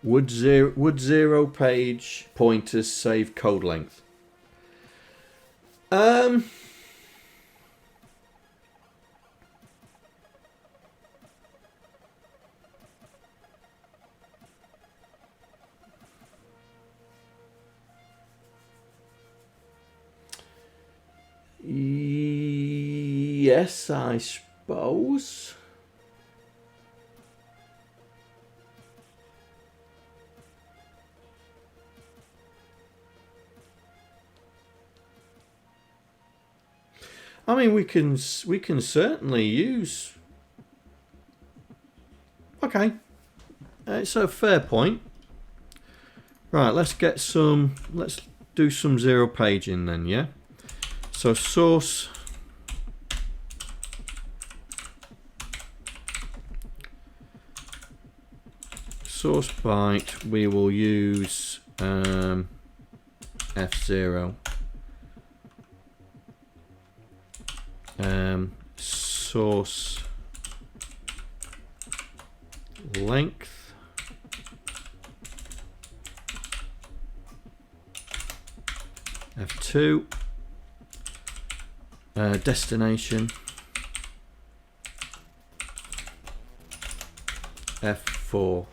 Would zero page pointers save code length? Yes, I suppose. I mean, we can certainly use. Okay, it's a fair point. Right, let's do some zero paging then, yeah. So source byte, we will use F0. Source length F2, destination F4.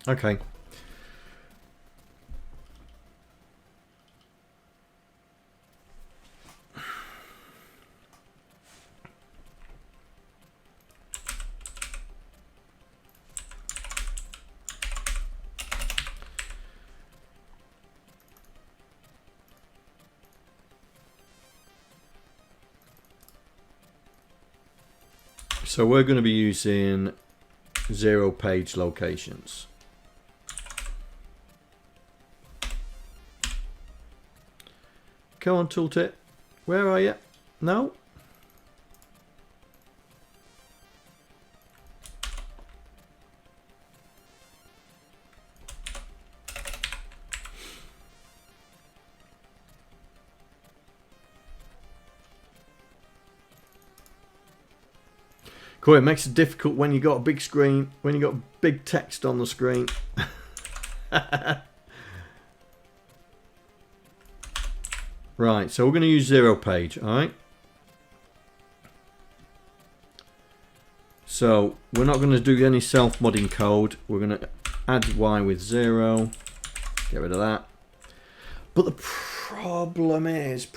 Okay. So we're going to be using 0 page locations. Come on, tooltip. Where are you? No? Cool, it makes it difficult when you got a big screen, when you got big text on the screen. Right, so we're going to use 0 page, alright? So we're not going to do any self-modding code. We're going to add y with 0. Get rid of that. But the problem is...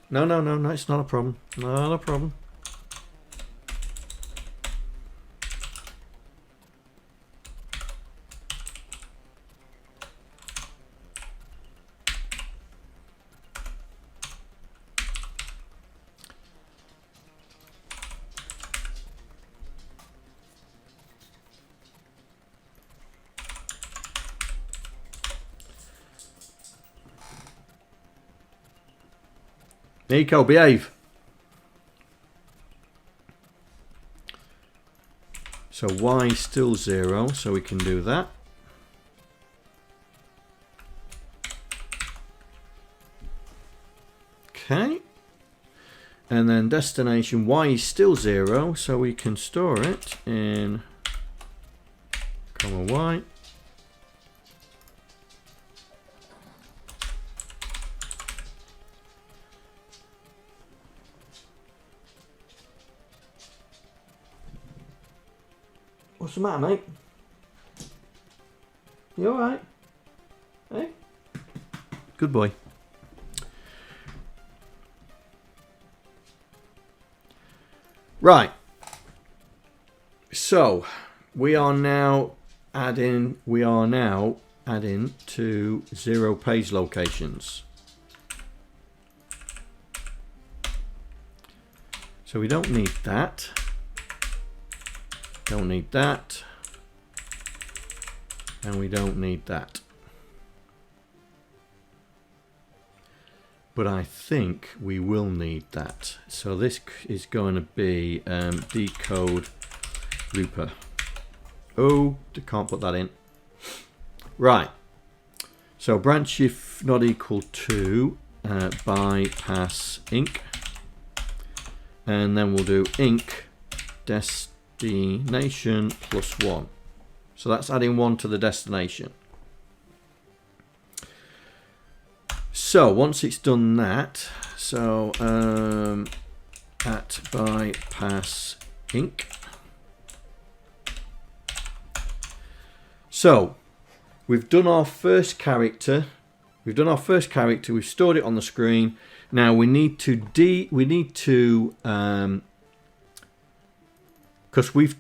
No, it's not a problem. Not a problem. Nico, behave. So y is still 0, so we can do that. Okay. And then destination y is still 0, so we can store it in comma y. What's the matter, mate? You alright? Hey? Good boy. Right. So we are now adding to 0 page locations. So we don't need that. Don't need that, and we don't need that. But I think we will need that. So this is going to be decode looper. Oh, can't put that in. Right. So branch if not equal to bypass inc, and then we'll do inc destination plus 1. So that's adding 1 to the destination. So once it's done that, so at bypass inc. So we've done our first character. We've stored it on the screen. Now we need to because we've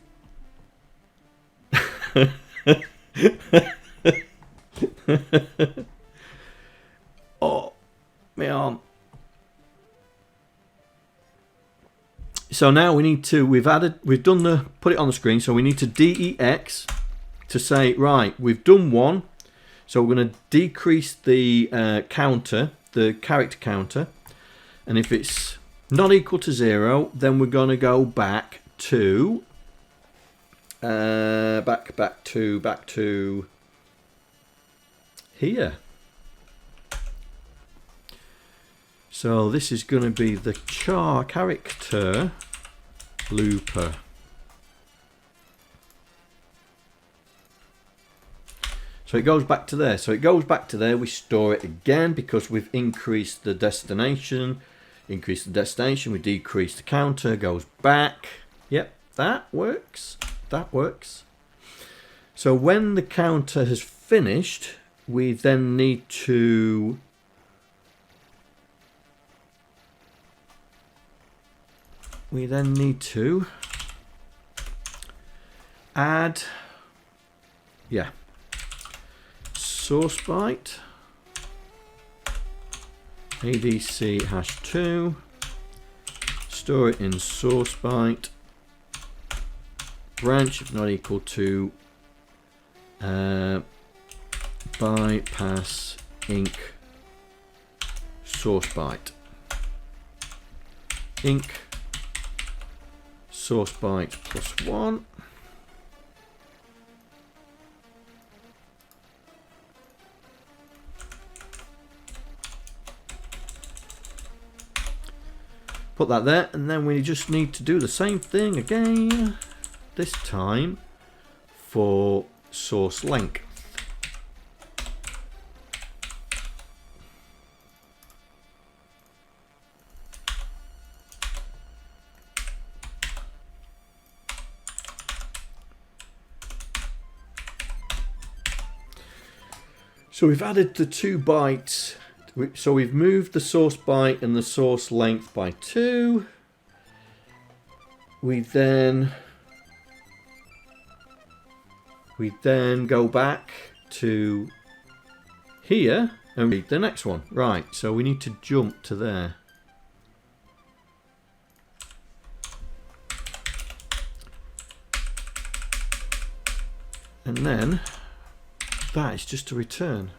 oh my arm. So now we need to, we've done the put it on the screen, so we need to dex to say, right, we've done 1, so we're going to decrease the counter, the character counter, and if it's not equal to 0, then we're going to go back to back to here. So this is going to be the char character looper. So it goes back to there. So it goes back to there. We store it again because we've increased the destination. Increase the destination. We decrease the counter. Goes back. Yep, that works. That works. So when the counter has finished, we then need to add, yeah, source byte adc #2 store it in source byte, branch if not equal to bypass inc source byte, inc source byte +1. Put that there, and then we just need to do the same thing again, this time for source length. So we've added the 2 bytes. So we've moved the source byte and the source length by 2. We then go back to here and read the next one. Right, so we need to jump to there. And then that is just a return.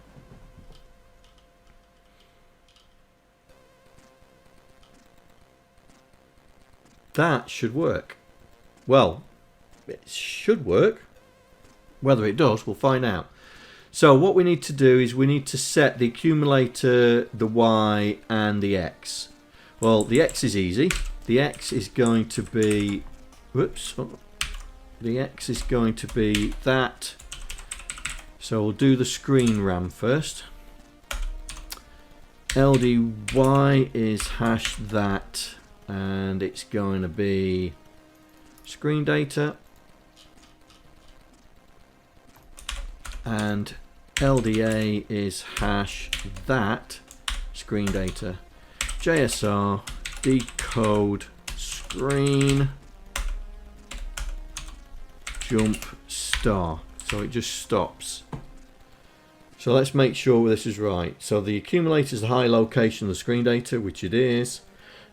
That should work. Well, it should work. Whether it does, we'll find out. So what we need to do is we need to set the accumulator, the Y and the X. Well, the X is easy. The X is going to be, whoops, the X is going to be that. So we'll do the screen RAM first. LDY is hash that, and it's going to be screen data, and LDA is hash that screen data. JSR decode screen jump star. So it just stops. So let's make sure this is right. So the accumulator is the high location of the screen data, which it is.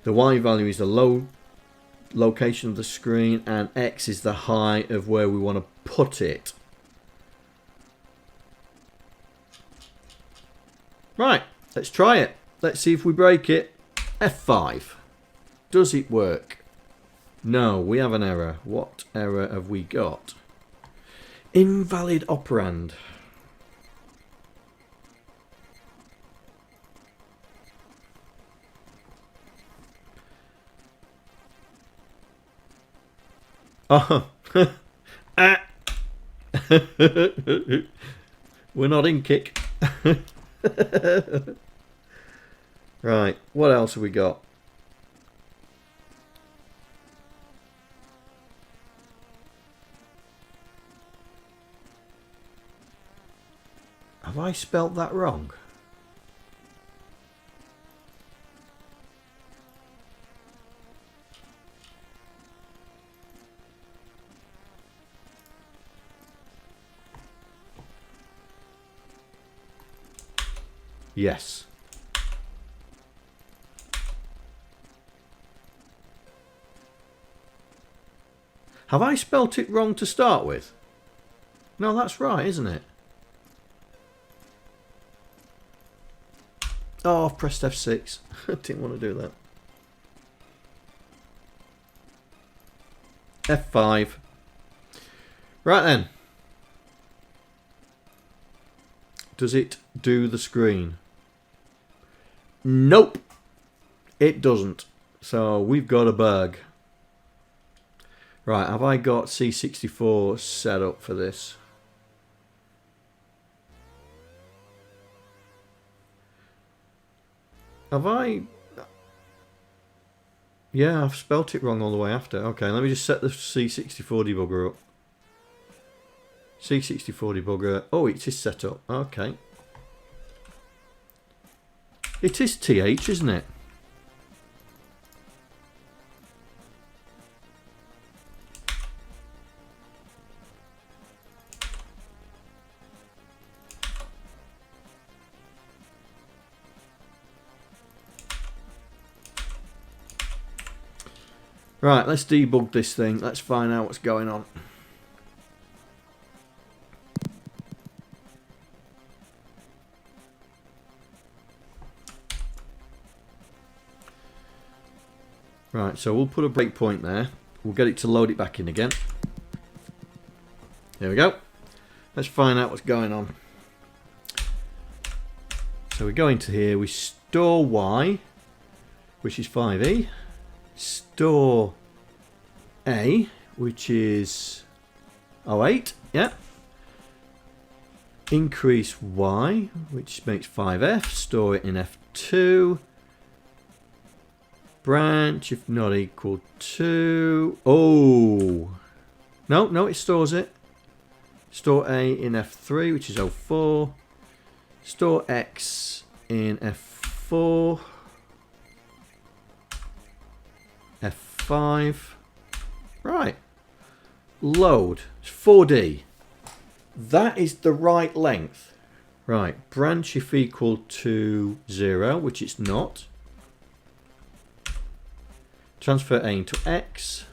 The Y value is the low location of the screen, and X is the high of where we want to put it. Right, let's try it. Let's see if we break it. F5. Does it work? No, we have an error. What error have we got? Invalid operand. Oh, we're not in kick. Right, what else have we got? Have I spelt that wrong? Yes. Have I spelt it wrong to start with? No, that's right, isn't it? Oh, I've pressed F6. I didn't want to do that. F5. Right then. Does it do the screen? Nope. It doesn't. So we've got a bug. Right, have I got C64 set up for this? Have I? Yeah, I've spelt it wrong all the way after. Okay, let me just set the C64 debugger up. C64 debugger. Oh, it is set up. Okay. It is TH, isn't it? Right, let's debug this thing. Let's find out what's going on. Right, so we'll put a breakpoint there. We'll get it to load it back in again. There we go. Let's find out what's going on. So we go into here, we store Y, which is 5E. Store A, which is 08, yeah. Increase Y, which makes 5F. Store it in F2. Branch, if not equal to... Oh! No, it stores it. Store A in F3, which is 04. Store X in F4. F5. Right. Load. It's 4D. That is the right length. Right. Branch if equal to 0, which it's not. Transfer A into X.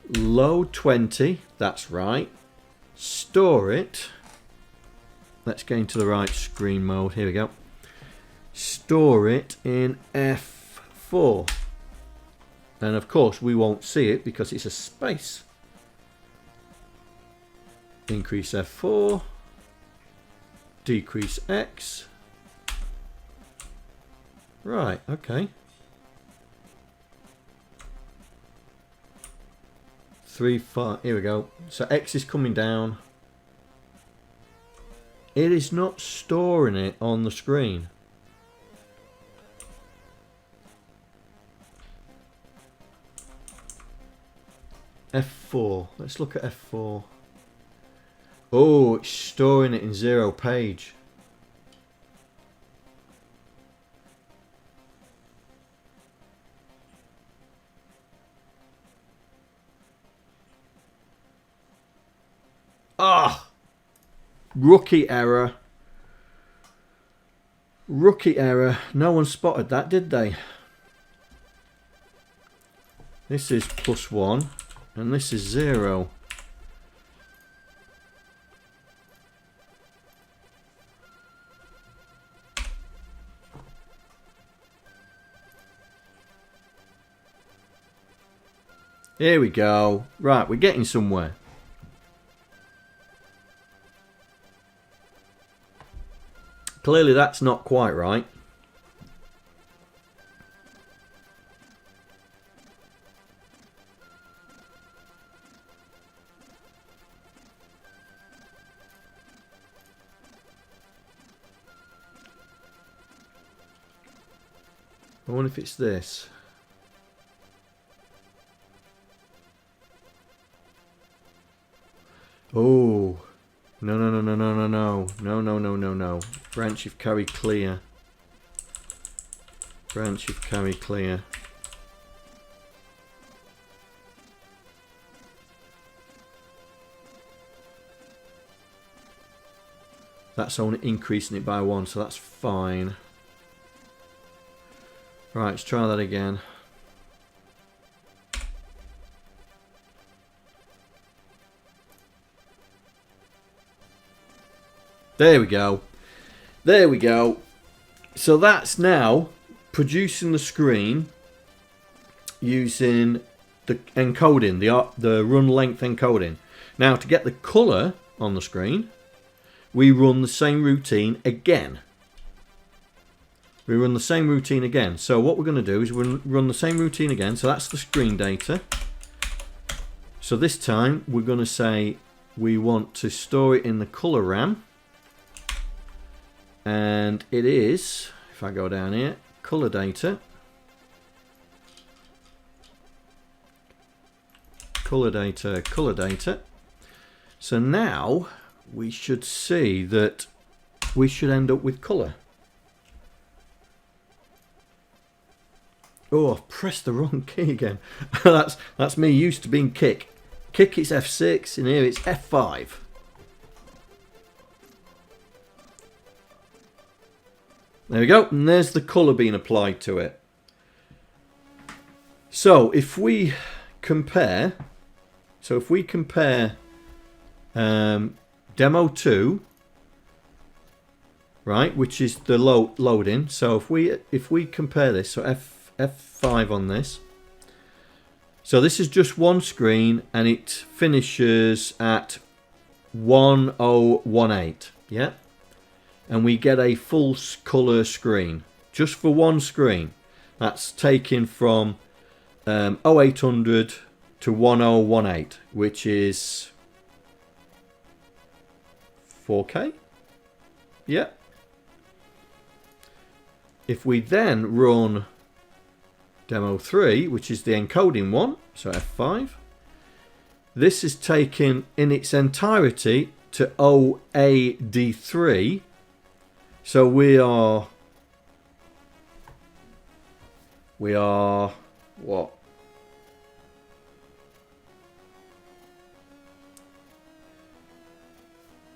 Load 20. That's right. Store it. Let's get into the right screen mode. Here we go. Store it in F4. And of course we won't see it because it's a space. Increase F4. Decrease X. Right, okay. 3, 5, here we go. So X is coming down. It is not storing it on the screen. F4. Let's look at F4. Oh, it's storing it in 0 page. Ah! Rookie error. Rookie error. No one spotted that, did they? This is +1 and this is 0. Here we go. Right, we're getting somewhere. Clearly that's not quite right. I wonder if it's this. Oh. No. No. Branch if carry clear. Branch if carry clear. That's only increasing it by 1, so that's fine. Right, let's try that again. There we go. There we go. So that's now producing the screen using the encoding, the run length encoding. Now to get the colour on the screen, we run the same routine again. We run the same routine again. So what we're going to do is run the same routine again. So that's the screen data. So this time we're going to say we want to store it in the colour RAM. And it is, if I go down here, colour data. Colour data, colour data. So now we should see that we should end up with colour. Oh, I've pressed the wrong key again. that's me used to being kick. Kick it's F6, and here it's F5. There we go, and there's the colour being applied to it. So if we compare, demo 2, right, which is the loading. So if we compare this, so F5 on this. So this is just one screen and it finishes at 1018, yeah? And we get a full color screen just for one screen. That's taken from 0800 to 1018, which is 4K. Yeah. If we then run demo 3, which is the encoding one, so F5, this is taken in its entirety to OAD3. So we are what?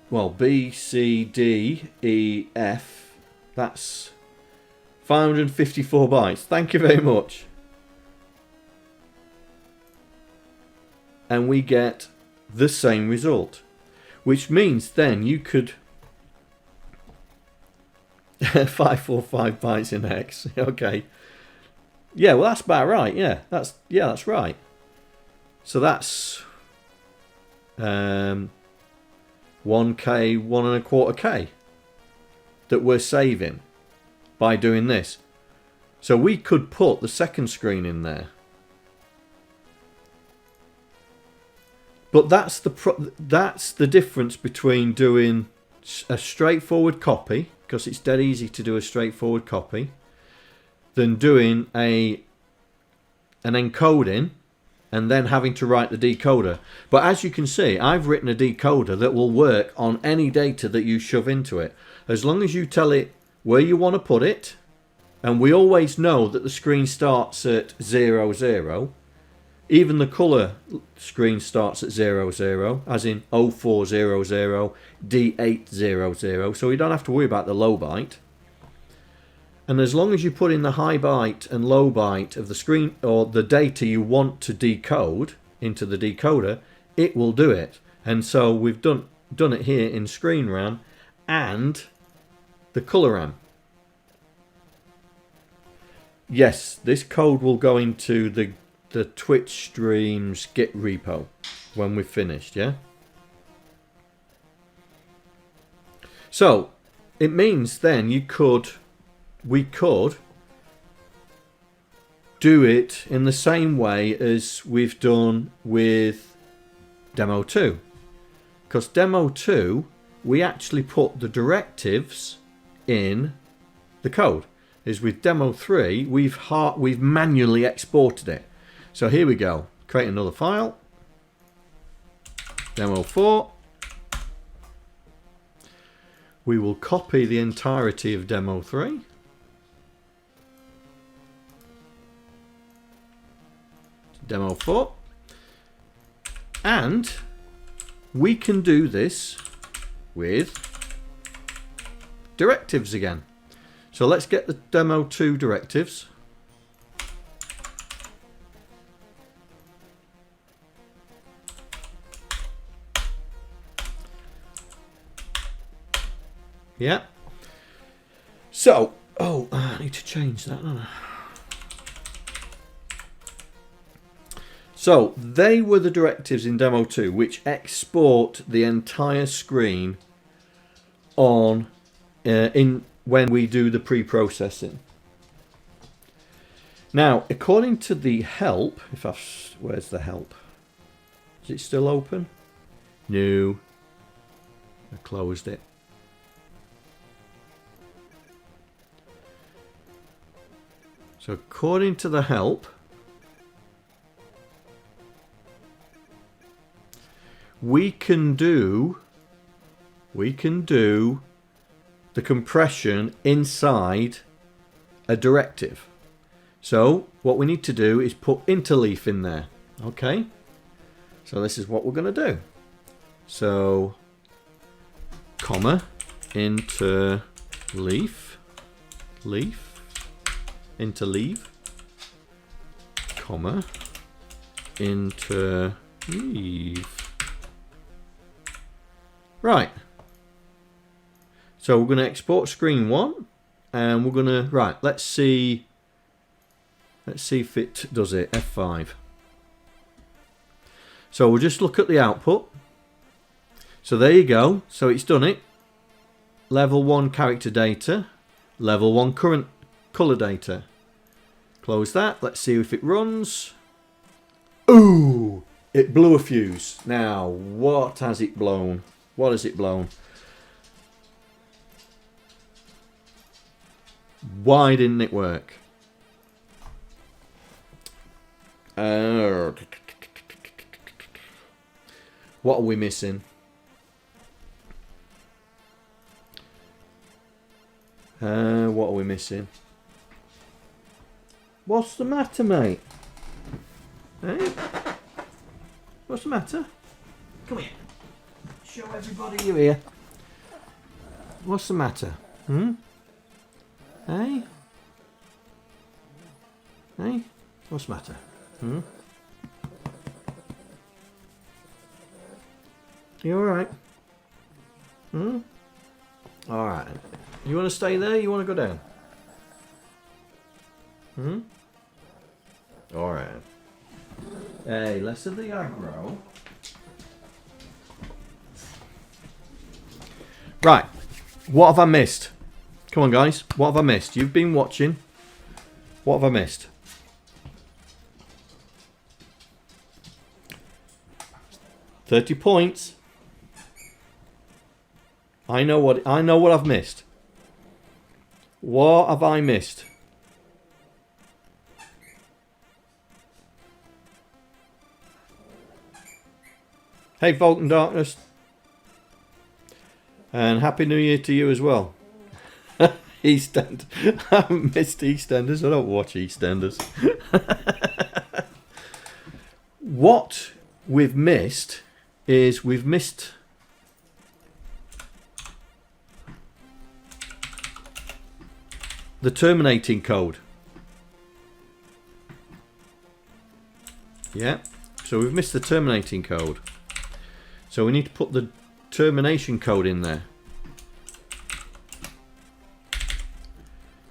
Well, B, C, D, E, F. That's 554 bytes. Thank you very much. And we get the same result, which means then you could 545 bytes in X. Okay. Yeah, well that's about right. Yeah, that's right. So that's 1K, 1.25K that we're saving by doing this. So we could put the second screen in there. But that's the difference between doing a straightforward copy, because it's dead easy to do a straightforward copy, than doing an encoding and then having to write the decoder. But as you can see, I've written a decoder that will work on any data that you shove into it, as long as you tell it where you want to put it. And we always know that the screen starts at 00. Even the colour screen starts at 00, as in 0400, D800, so we don't have to worry about the low byte. And as long as you put in the high byte and low byte of the screen or the data you want to decode into the decoder, it will do it. And so we've done it here in screen RAM and the colour RAM. Yes, this code will go into the Twitch streams Git repo when we've finished, yeah? So it means then we could do it in the same way as we've done with demo 2, because demo 2 we actually put the directives in the code. Is with demo 3 we've manually exported it. So here we go. Create another file. Demo 4. We will copy the entirety of demo 3. Demo 4. And we can do this with directives again. So let's get the demo 2 directives. Yeah. So, I need to change that, don't I? So, they were the directives in demo 2 which export the entire screen on when we do the pre-processing. Now, according to the help, where's the help? Is it still open? No. I closed it. So according to the help, we can do the compression inside a directive. So what we need to do is put interleaf in there. Okay, so this is what we're going to do. So comma interleaf, interleave, comma, interleave. Right. So we're going to export screen 1, and we're going to, right, let's see if it does it. F5. So we'll just look at the output. So there you go. So it's done it. Level 1 character data, level 1 current color data. Close that. Let's see if it runs. Ooh, it blew a fuse. Now, what has it blown? What has it blown? Why didn't it work? What are we missing? What are we missing? What's the matter, mate? Hey? What's the matter? Come here. Show everybody you're here. What's the matter? Hey? Hey? What's the matter? You alright? Alright. You want to stay there? You want to go down? Alright. Hey, less of the aggro. Right. What have I missed? Come on, guys. What have I missed? You've been watching. What have I missed? $30 points. I know what I've missed. What have I missed? Hey, Vulcan Darkness. And Happy New Year to you as well. EastEnders. I haven't missed EastEnders. I don't watch EastEnders. What we've missed is we've missed the terminating code. Yeah. So we've missed the terminating code. So we need to put the termination code in there.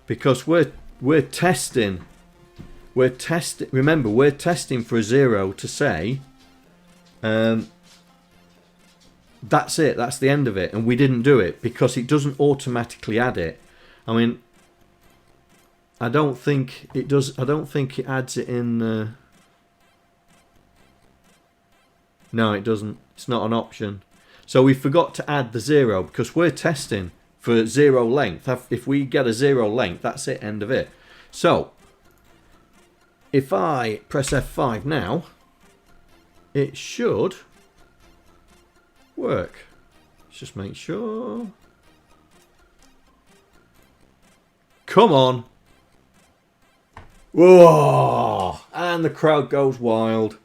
Because we're testing. Remember, we're testing for a 0 to say that's it, that's the end of it, and we didn't do it because it doesn't automatically add it. I mean, I don't think it does. I don't think it adds it in. No, it doesn't. It's not an option. So we forgot to add the 0 because we're testing for 0 length. If we get a 0 length, that's it, end of it. So if I press F5 now, it should work. Let's just make sure. Come on. Whoa! And the crowd goes wild.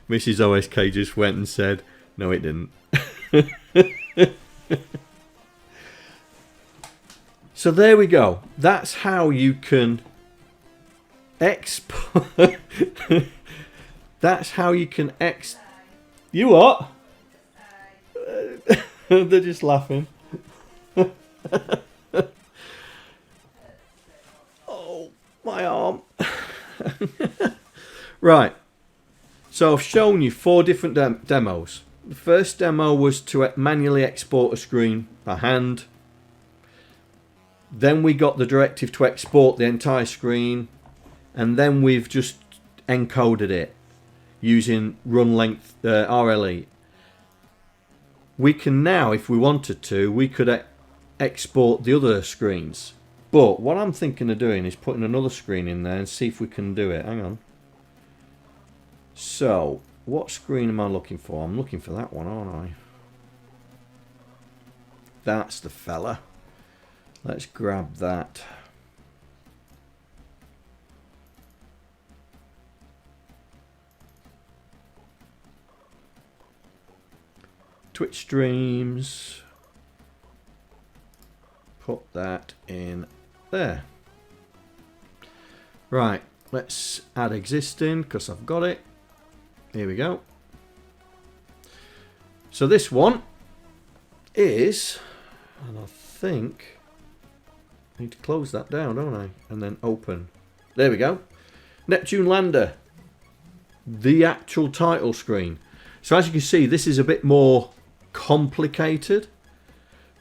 Mrs. OSK just went and said, no, it didn't. So there we go. That's how you can export. That's how you can You what? They're just laughing. Oh, my arm. Right. So I've shown you 4 different demos. The first demo was to manually export a screen by hand. Then we got the directive to export the entire screen. And then we've just encoded it using run length RLE. We can now, if we wanted to, we could export the other screens. But what I'm thinking of doing is putting another screen in there and see if we can do it. Hang on. So, what screen am I looking for? I'm looking for that one, aren't I? That's the fella. Let's grab that. Twitch streams. put that in there. Right, let's add existing because I've got it. Here we go. So this one is, and I think I need to close that down, don't I? And then open. There we go. Neptune Lander. The actual title screen. So as you can see, this is a bit more complicated.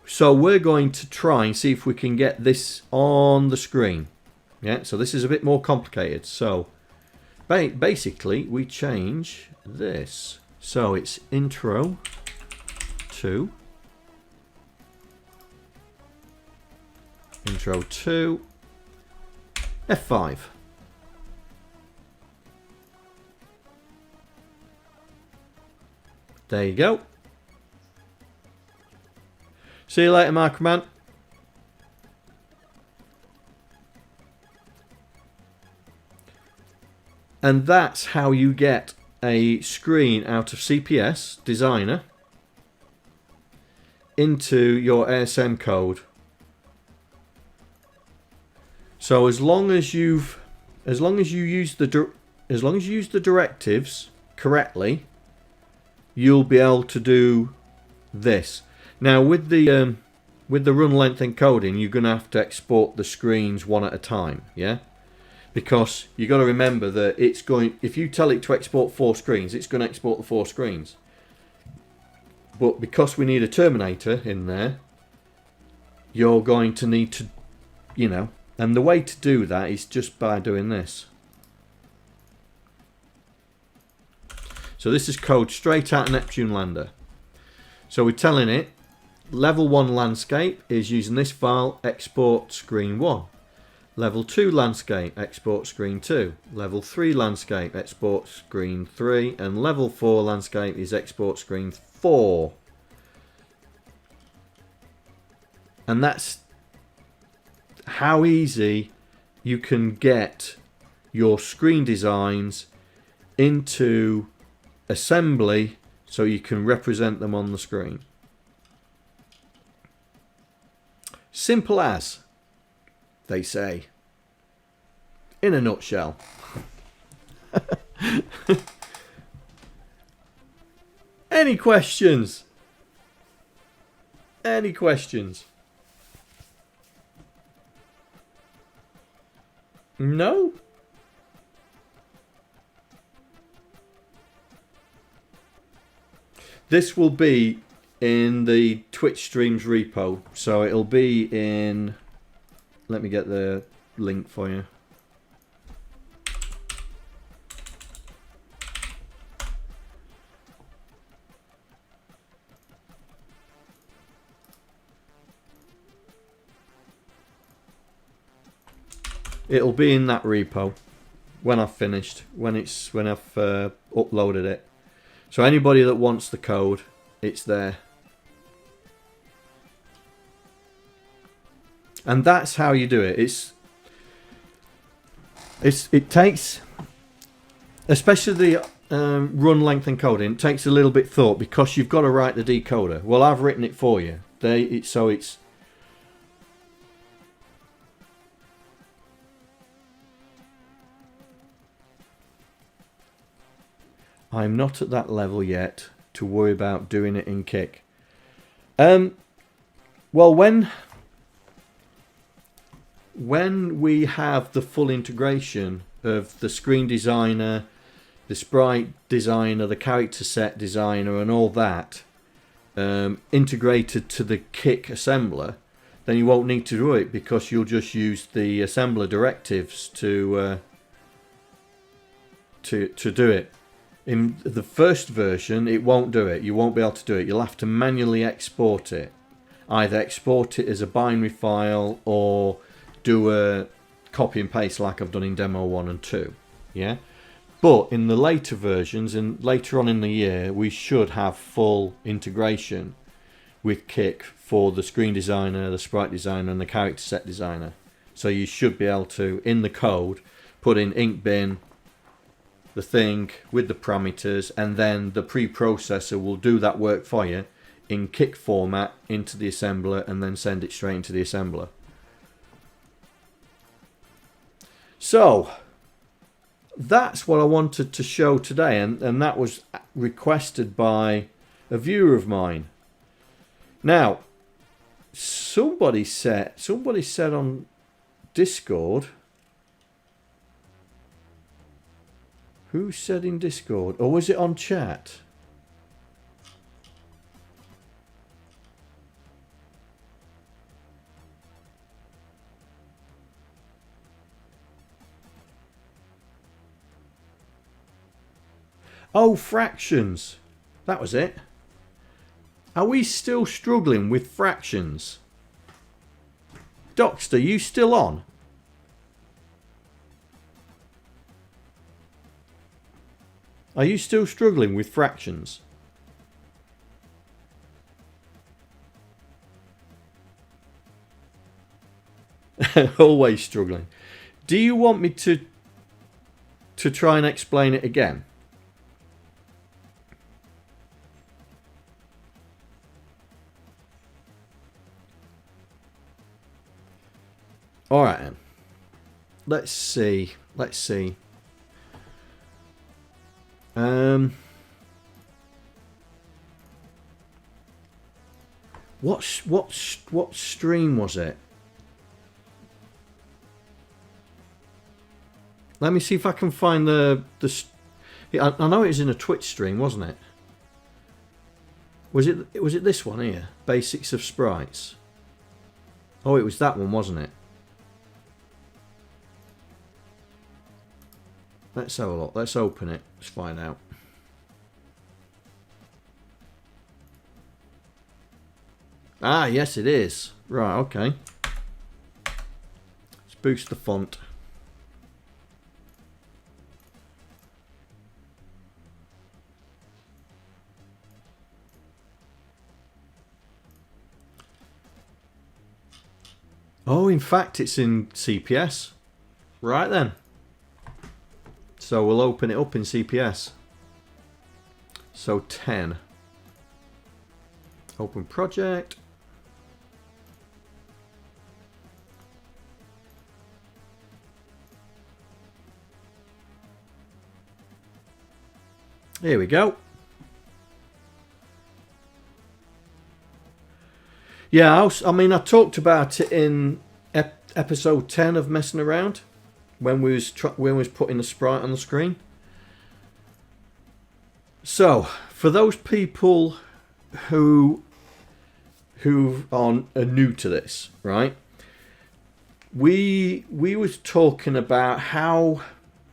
So we're going to try and see if we can get this on the screen. Yeah, so this is a bit more complicated. So basically we change this. So it's intro to F5. There you go. See you later, Mikroman. And that's how you get a screen out of CPS Designer into your ASM code. So as long as you use the directives correctly, you'll be able to do this. Now with the run length encoding, you're going to have to export the screens one at a time, yeah? Because you got to remember that it's going, if you tell it to export 4 screens, it's going to export the 4 screens. But because we need a terminator in there, you're going to need to, you know, and the way to do that is just by doing this. So this is code straight out of Neptune Lander. So we're telling it level 1 landscape is using this file, export screen 1. Level 2 landscape, export screen 2. Level 3 landscape, export screen 3. And level 4 landscape is export screen 4. And that's how easy you can get your screen designs into assembly so you can represent them on the screen. Simple as, they say, in a nutshell. Any questions? Any questions? No? This will be in the Twitch streams repo, so it'll be in, let me get the link for you. It'll be in that repo when I've finished, when I've uploaded it. So anybody that wants the code, it's there. And that's how you do it. It takes, especially the run length encoding, it takes a little bit thought because you've got to write the decoder. Well, I've written it for you. So it's I'm not at that level yet to worry about doing it in Kick. Well, when we have the full integration of the screen designer, the sprite designer, the character set designer, and all that integrated to the Kick assembler, then you won't need to do it because you'll just use the assembler directives to do it. In the first version, it won't do it. You won't be able to do it. You'll have to manually export it. Either export it as a binary file or do a copy and paste like I've done in demo 1 and 2. Yeah. But in the later versions and later on in the year, we should have full integration with Kick for the screen designer, the sprite designer, and the character set designer. So you should be able to, in the code, put in ink bin, the thing with the parameters, and then the preprocessor will do that work for you in kick format into the assembler and then send it straight into the assembler. So that's what I wanted to show today, and that was requested by a viewer of mine. Now, somebody said on Discord. Who said in Discord? Or was it on chat? Oh, fractions. That was it. Are we still struggling with fractions? Docster, you still on? Are you still struggling with fractions? Always struggling. Do you want me to try and explain it again? All right, then. Let's see. What stream was it? Let me see if I can find the. I know it was in a Twitch stream, wasn't it? Was it this one here? Basics of Sprites. Oh, it was that one, wasn't it? Let's have a look. Let's open it. Let's find out. Ah, yes, it is. Right, okay. Let's boost the font. Oh, in fact, it's in CPS. Right then. So we'll open it up in CPS. So 10. Open project. Here we go. Yeah, I mean, I talked about it in episode 10 of Messing Around. When we was putting the sprite on the screen. So for those people who are new to this, right? We was talking about how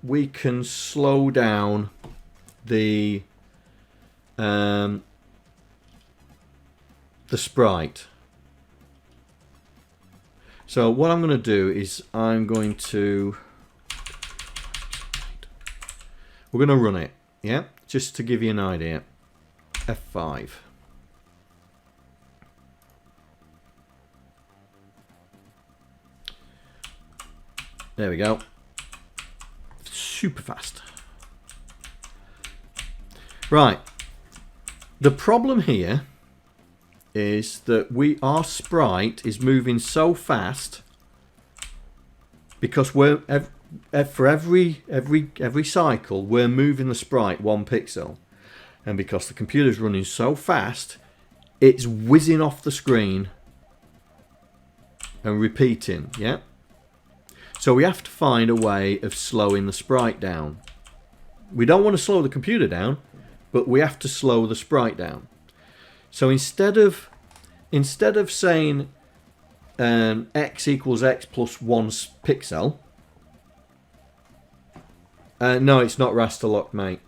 we can slow down the sprite. So what I'm going to do is we're going to run it, yeah, just to give you an idea. F5. There we go. Super fast. Right. The problem here is that our sprite is moving so fast because for every cycle we're moving the sprite 1 pixel, and because the computer's running so fast it's whizzing off the screen and repeating. Yeah, so we have to find a way of slowing the sprite down. We don't want to slow the computer down, but we have to slow the sprite down. So instead of saying x equals x plus 1 pixel. No, it's not raster locked, mate.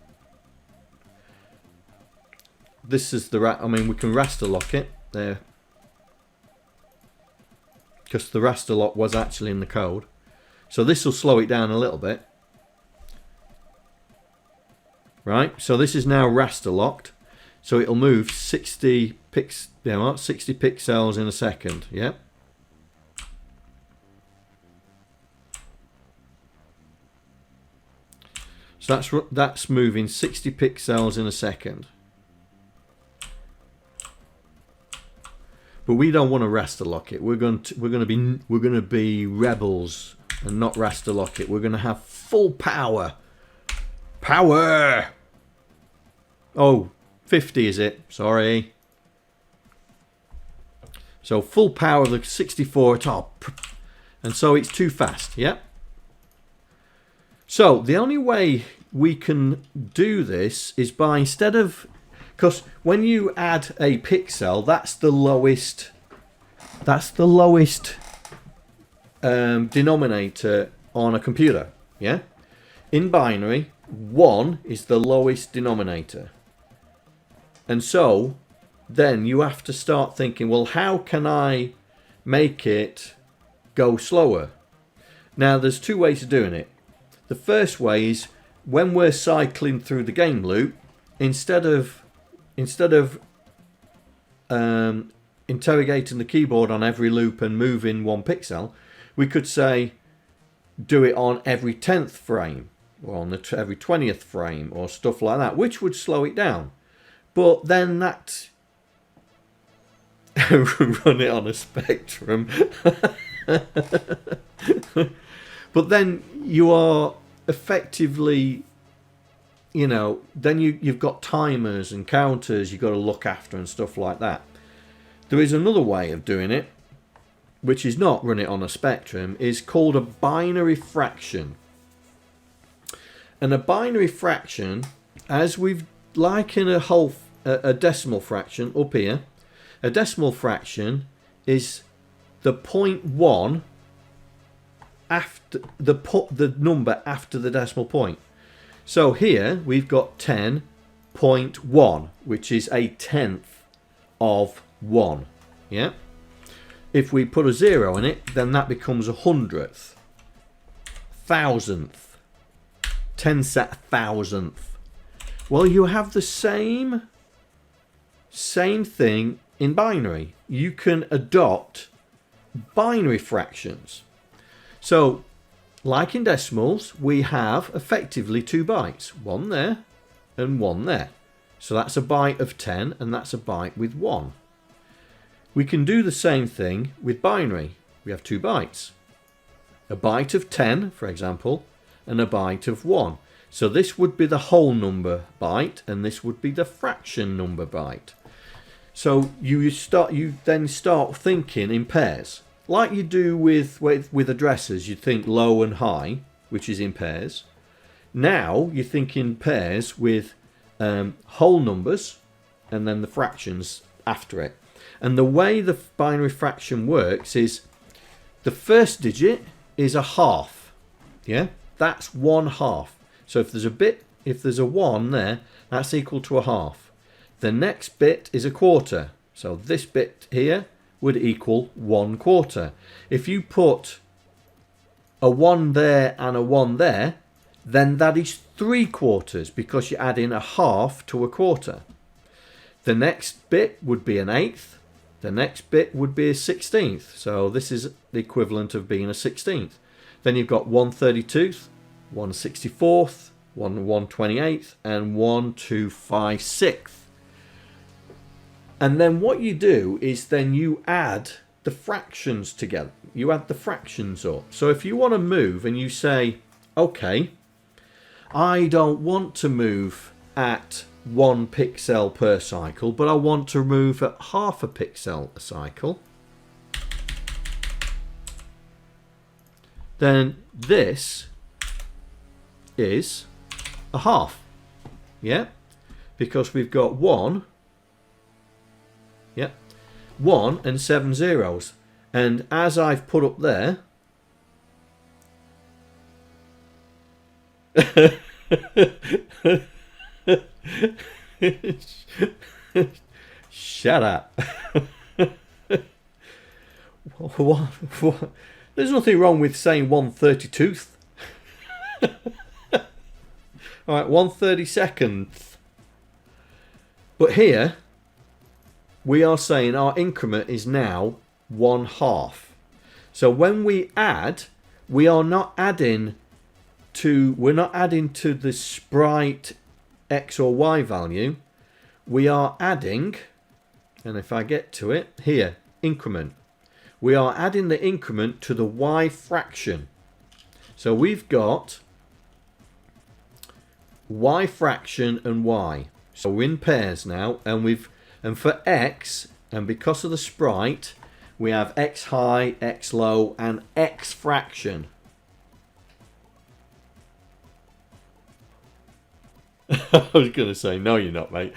This is the I mean, we can raster lock it there, because the raster lock was actually in the code. So this will slow it down a little bit. Right, so this is now raster locked. So it'll move 60 pixels in a second. Yeah. So that's moving 60 pixels in a second. But we don't want to raster lock it. We're going to be rebels and not raster lock it. We're going to have full power. Power. Oh, 50 is it? Sorry. So full power of the 64 top. And so it's too fast, yeah? So the only way we can do this is by, instead of, because when you add a pixel, that's the lowest denominator on a computer, yeah? In binary, 1 is the lowest denominator. And so then you have to start thinking, well, how can I make it go slower? Now, there's two ways of doing it. The first way is when we're cycling through the game loop, instead of interrogating the keyboard on every loop and moving 1 pixel, we could say do it on every 10th frame or on every 20th frame or stuff like that, which would slow it down. But then that run it on a spectrum. But then you are effectively, you know, then you've got timers and counters you've got to look after and stuff like that. There is another way of doing it, which is not run it on a spectrum, is called a binary fraction. And a binary fraction, as we've, like in a decimal fraction up here, a decimal fraction is the 0.1 after the number after the decimal point. So here we've got 10.1, which is a tenth of 1. Yeah. If we put a 0 in it, then that becomes a hundredth, thousandth, 10,000th. Well, you have the same thing in binary. You can adopt binary fractions. So, like in decimals, we have effectively 2 bytes. 1 there and 1 there. So that's a byte of 10 and that's a byte with 1. We can do the same thing with binary. We have 2 bytes. A byte of 10, for example, and a byte of 1. So this would be the whole number byte and this would be the fraction number byte. So you then start thinking in pairs. Like you do with addresses, you think low and high, which is in pairs. Now you think in pairs with whole numbers and then the fractions after it. And the way the binary fraction works is the first digit is a half. Yeah, that's 1/2. So if there's a 1 there, that's equal to a half. The next bit is a quarter. So this bit here would equal 1/4. If you put a 1 there and a 1 there, then that is 3/4 because you add in a half to a quarter. The next bit would be an eighth. The next bit would be a 16th. So this is the equivalent of being a 16th. Then you've got 1/32th, 1/64th, 1/128th, and 1/256. And then what you do is then you add the fractions together. You add the fractions up. So if you want to move and you say, okay, I don't want to move at 1 pixel per cycle, but I want to move at 1/2 pixel a cycle, then this is a half. Yeah, because we've got 1. Yep, 1 and 7 zeros. And as I've put up there, shut up. What? There's nothing wrong with saying 1/32th. Alright, 1/32nd. But here we are saying our increment is now 1/2. So when we add, we're not adding to the sprite X or Y value. We are adding, and if I get to it here, increment. We are adding the increment to the y fraction. So we've got y fraction and y. So we're in pairs now, and for x, and because of the sprite, we have x high, x low, and x fraction. I was going to say, no, you're not, mate.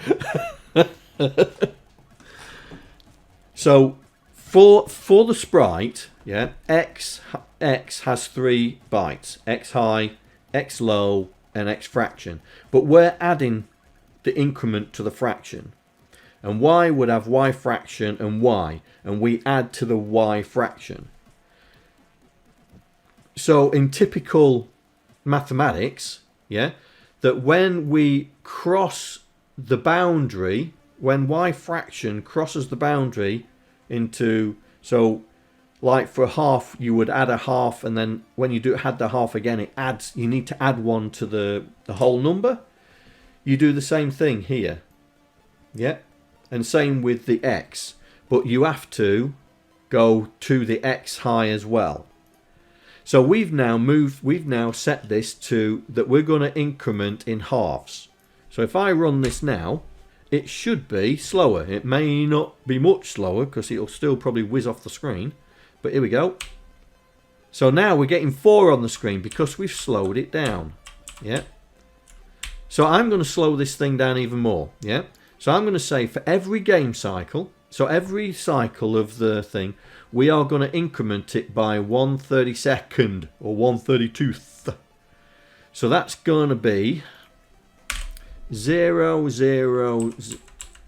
So for the sprite, yeah, x has 3 bytes: x high, x low, and x fraction. But we're adding the increment to the fraction, and y would have y fraction and y, and we add to the y fraction. So in typical mathematics, yeah, that when we cross the boundary, when y fraction crosses the boundary into, so like for a half you would add a half, and then when you add the half again, it adds, you need to add 1 to the whole number. You do the same thing here, yeah, and same with the x, but you have to go to the x high as well. So we've now set this to that we're going to increment in halves. So if I run this now, it should be slower. It may not be much slower because it'll still probably whiz off the screen. But here we go. So now we're getting 4 on the screen because we've slowed it down. Yeah. So I'm going to slow this thing down even more. Yeah. So I'm going to say for every game cycle, so every cycle of the thing, we are going to increment it by 1/32 or 1/32. So that's going to be 0, 0,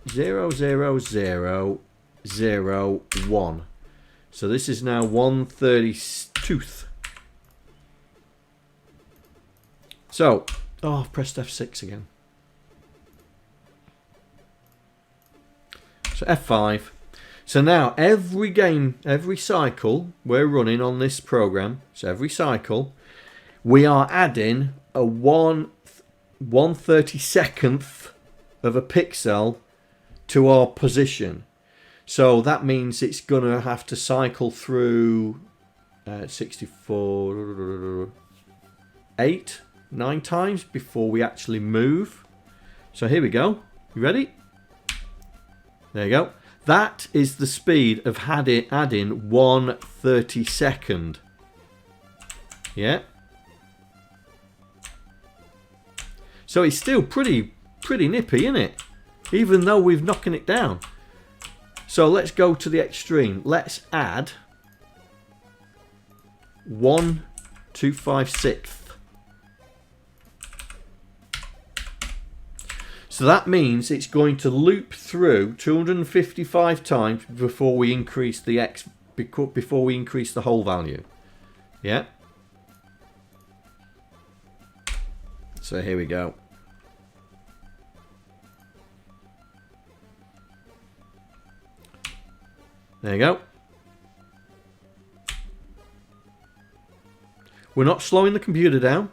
0, 0, 0, 0, 1. So this is now 1/32. So, oh, I've pressed F6 again. So F5. So now every game, every cycle we're running on this program, so every cycle, we are adding a 1/32nd of a pixel to our position. So that means it's going to have to cycle through 64, 8, 9 times before we actually move. So here we go. You ready? There you go. That is the speed of adding 1/32. Yeah. So it's still pretty nippy, isn't it? Even though we've knocking it down. So let's go to the extreme. Let's add 1/256. So that means it's going to loop through 255 times before we increase the x, before we increase the whole value. Yeah. So here we go. There you go. We're not slowing the computer down.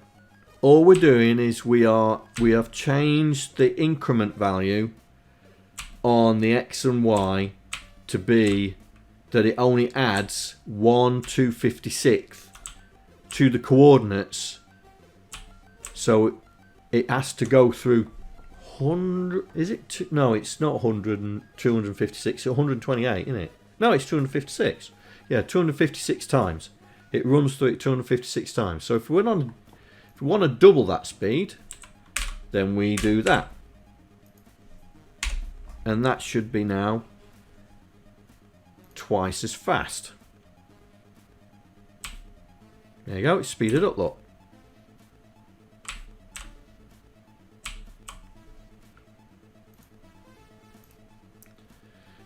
All we're doing is we have changed the increment value on the x and y to be that it only adds 1/256 to the coordinates. So it has to go through 100. Is it? No, it's not 100 and 256. It's 128, isn't it? No, it's 256. Yeah, 256 times. It runs through it 256 times. So if we want to double that speed, then we do that. And that should be now twice as fast. There you go, it's speeded up, look.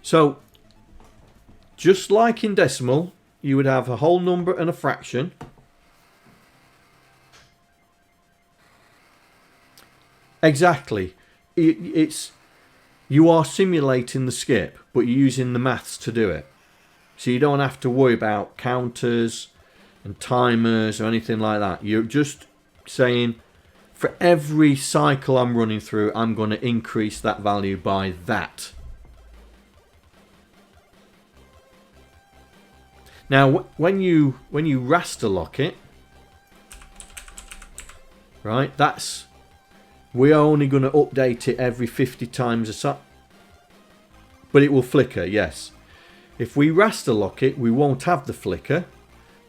So, just like in decimal, you would have a whole number and a fraction. Exactly. You are simulating the skip, but you're using the maths to do it. So you don't have to worry about counters and timers or anything like that. You're just saying, for every cycle I'm running through, I'm going to increase that value by that. Now, when you raster lock it, right, we're only going to update it every 50 times a second. But it will flicker, yes. If we raster lock it, we won't have the flicker.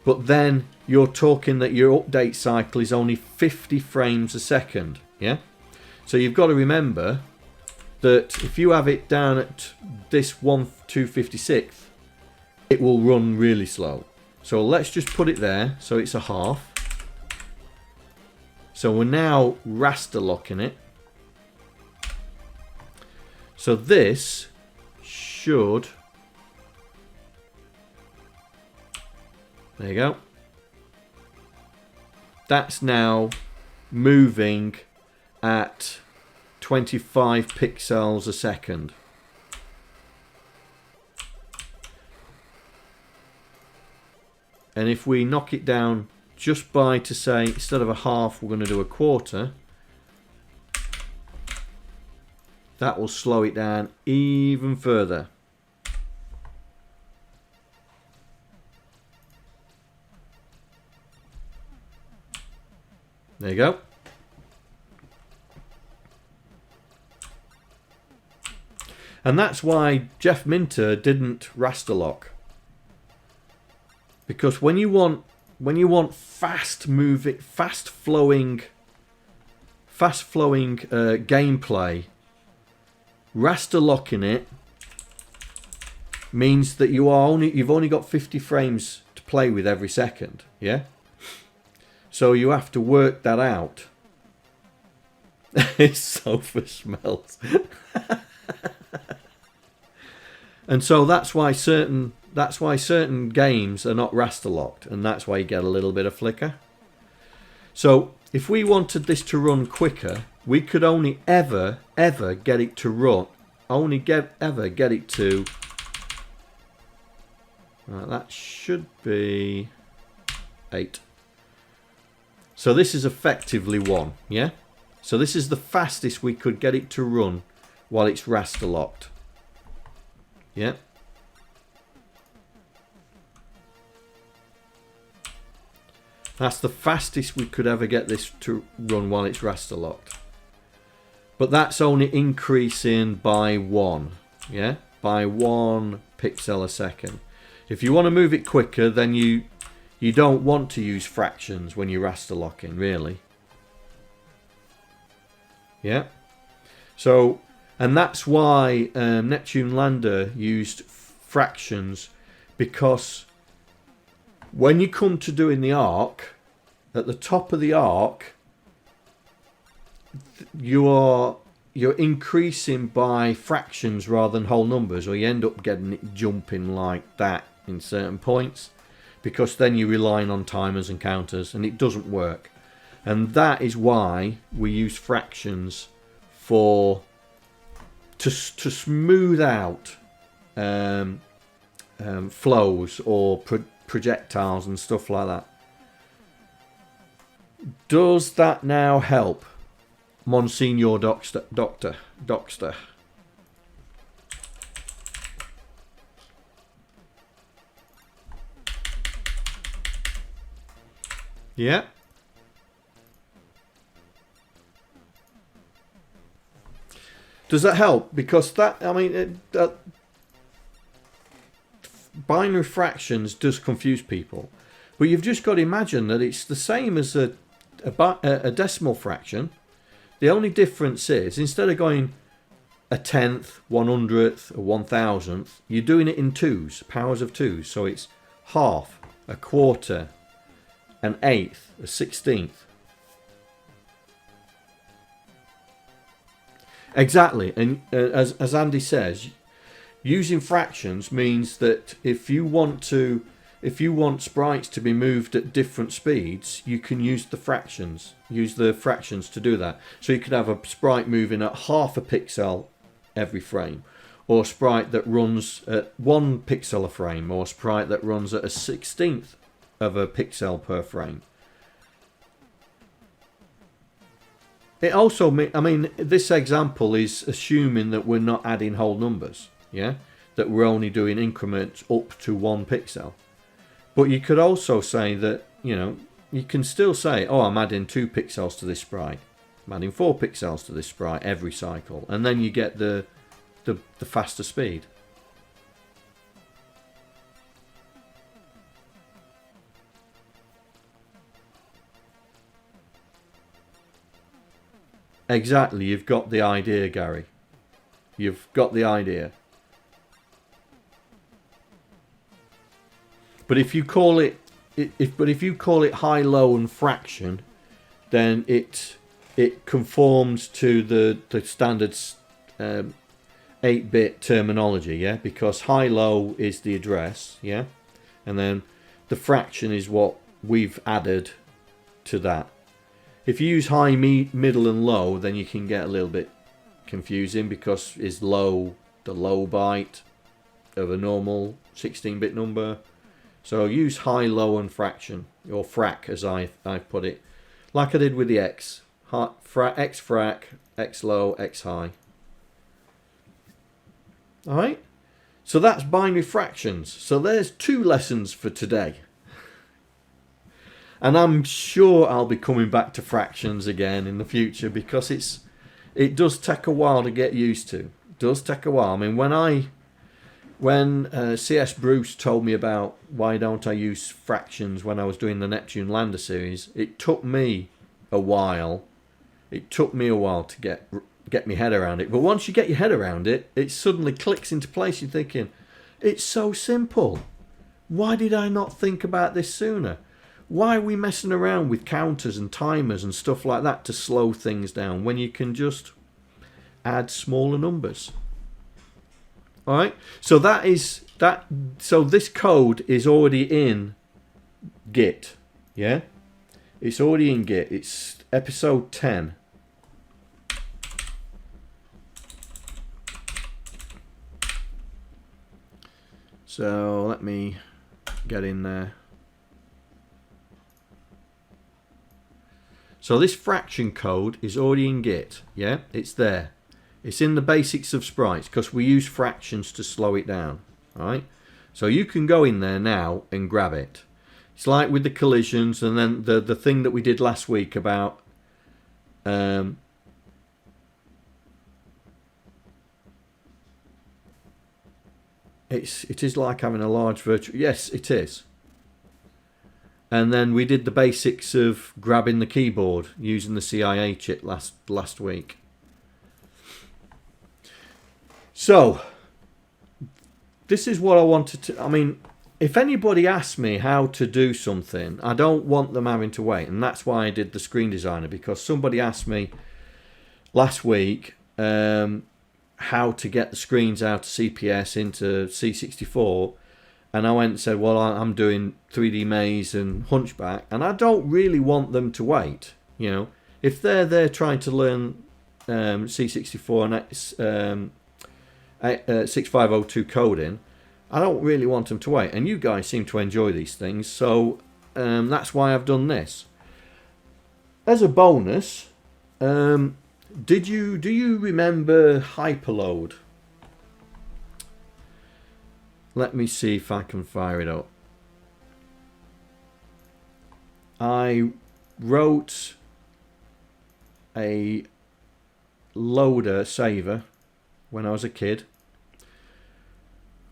But then you're talking that your update cycle is only 50 frames a second. Yeah. So you've got to remember that if you have it down at this 1/256, it will run really slow. So let's just put it there so it's a half. So we're now raster locking it. So this should, there you go. That's now moving at 25 pixels a second. And if we knock it down just by, to say, instead of a half, we're going to do a quarter, that will slow it down even further. There you go. And that's why Jeff Minter didn't raster lock. Because when you want fast moving, fast flowing gameplay, raster locking it means that you've only got 50 frames to play with every second, yeah? So you have to work that out. His sofa smells. And so that's why certain games are not raster locked, and that's why you get a little bit of flicker. So if we wanted this to run quicker, we could only ever get it to run, get it to, right, that should be 8. So this is effectively 1, yeah? So this is the fastest we could get it to run while it's raster locked. Yeah. That's the fastest we could ever get this to run while it's raster locked. But that's only increasing by 1. Yeah? By 1 pixel a second. If you want to move it quicker, then you don't want to use fractions when you're raster locking, really. Yeah? So, and that's why Neptune Lander used fractions, because when you come to doing the arc, at the top of the arc, you're increasing by fractions rather than whole numbers, or you end up getting it jumping like that in certain points, because then you're relying on timers and counters, and it doesn't work. And that is why we use fractions to smooth out flows or projectiles and stuff like that. Does that now help, Monsignor Docster? Yeah. Does that help? Because that, I mean, binary fractions does confuse people. But you've just got to imagine that it's the same as a decimal fraction. The only difference is, instead of going a tenth, 100th, a 1000th, you're doing it in twos, powers of twos. So it's half, a quarter, an eighth, a 16th. Exactly, and as Andy says, using fractions means that if you want sprites to be moved at different speeds, you can use the fractions. Use the fractions to do that. So you could have a sprite moving at half a pixel every frame, or a sprite that runs at 1 pixel a frame, or a sprite that runs at a 16th of a pixel per frame. It also, I mean, this example is assuming that we're not adding whole numbers, yeah? That we're only doing increments up to 1 pixel. But you could also say that, you know, you can still say, oh, I'm adding 2 pixels to this sprite. I'm adding 4 pixels to this sprite every cycle. And then you get the faster speed. Exactly, you've got the idea, Gary. You've got the idea. But if you call it, if you call it high, low, and fraction, then it conforms to the standard 8-bit terminology, yeah. Because high, low is the address, yeah, and then the fraction is what we've added to that. If you use high, middle, and low, then you can get a little bit confusing, because is low the low byte of a normal 16-bit number? So use high, low, and fraction, or frac as I put it, like I did with the X. X frac, X low, X high. Alright? So that's binary fractions. So there's 2 lessons for today. And I'm sure I'll be coming back to fractions again in the future, because it does take a while to get used to. It does take a while. I mean, when CS Bruce told me about why don't I use fractions when I was doing the Neptune Lander series, it took me a while. It took me a while to get my head around it. But once you get your head around it, it suddenly clicks into place. You're thinking, it's so simple. Why did I not think about this sooner? Why are we messing around with counters and timers and stuff like that to slow things down when you can just add smaller numbers? Alright, so that is that. So this code is already in Git, yeah? It's already in Git. It's episode 10. So let me get in there. So this fraction code is already in Git, yeah? It's there. It's in the basics of sprites, because we use fractions to slow it down, right? So you can go in there now and grab it. It's like with the collisions, and then the thing that we did last week about it is like having a large virtual. Yes, it is. And then we did the basics of grabbing the keyboard using the CIA chip last week. So, this is what I wanted to... I mean, if anybody asks me how to do something, I don't want them having to wait. And that's why I did the Screen Designer, because somebody asked me last week how to get the screens out of CPS into C64. And I went and said, well, I'm doing 3D Maze and Hunchback, and I don't really want them to wait. You know, if they're there trying to learn C64 and 6502 coding, I don't really want them to wait. And you guys seem to enjoy these things, so that's why I've done this. As a bonus, do you remember Hyperload? Let me see if I can fire it up. I wrote a loader saver when I was a kid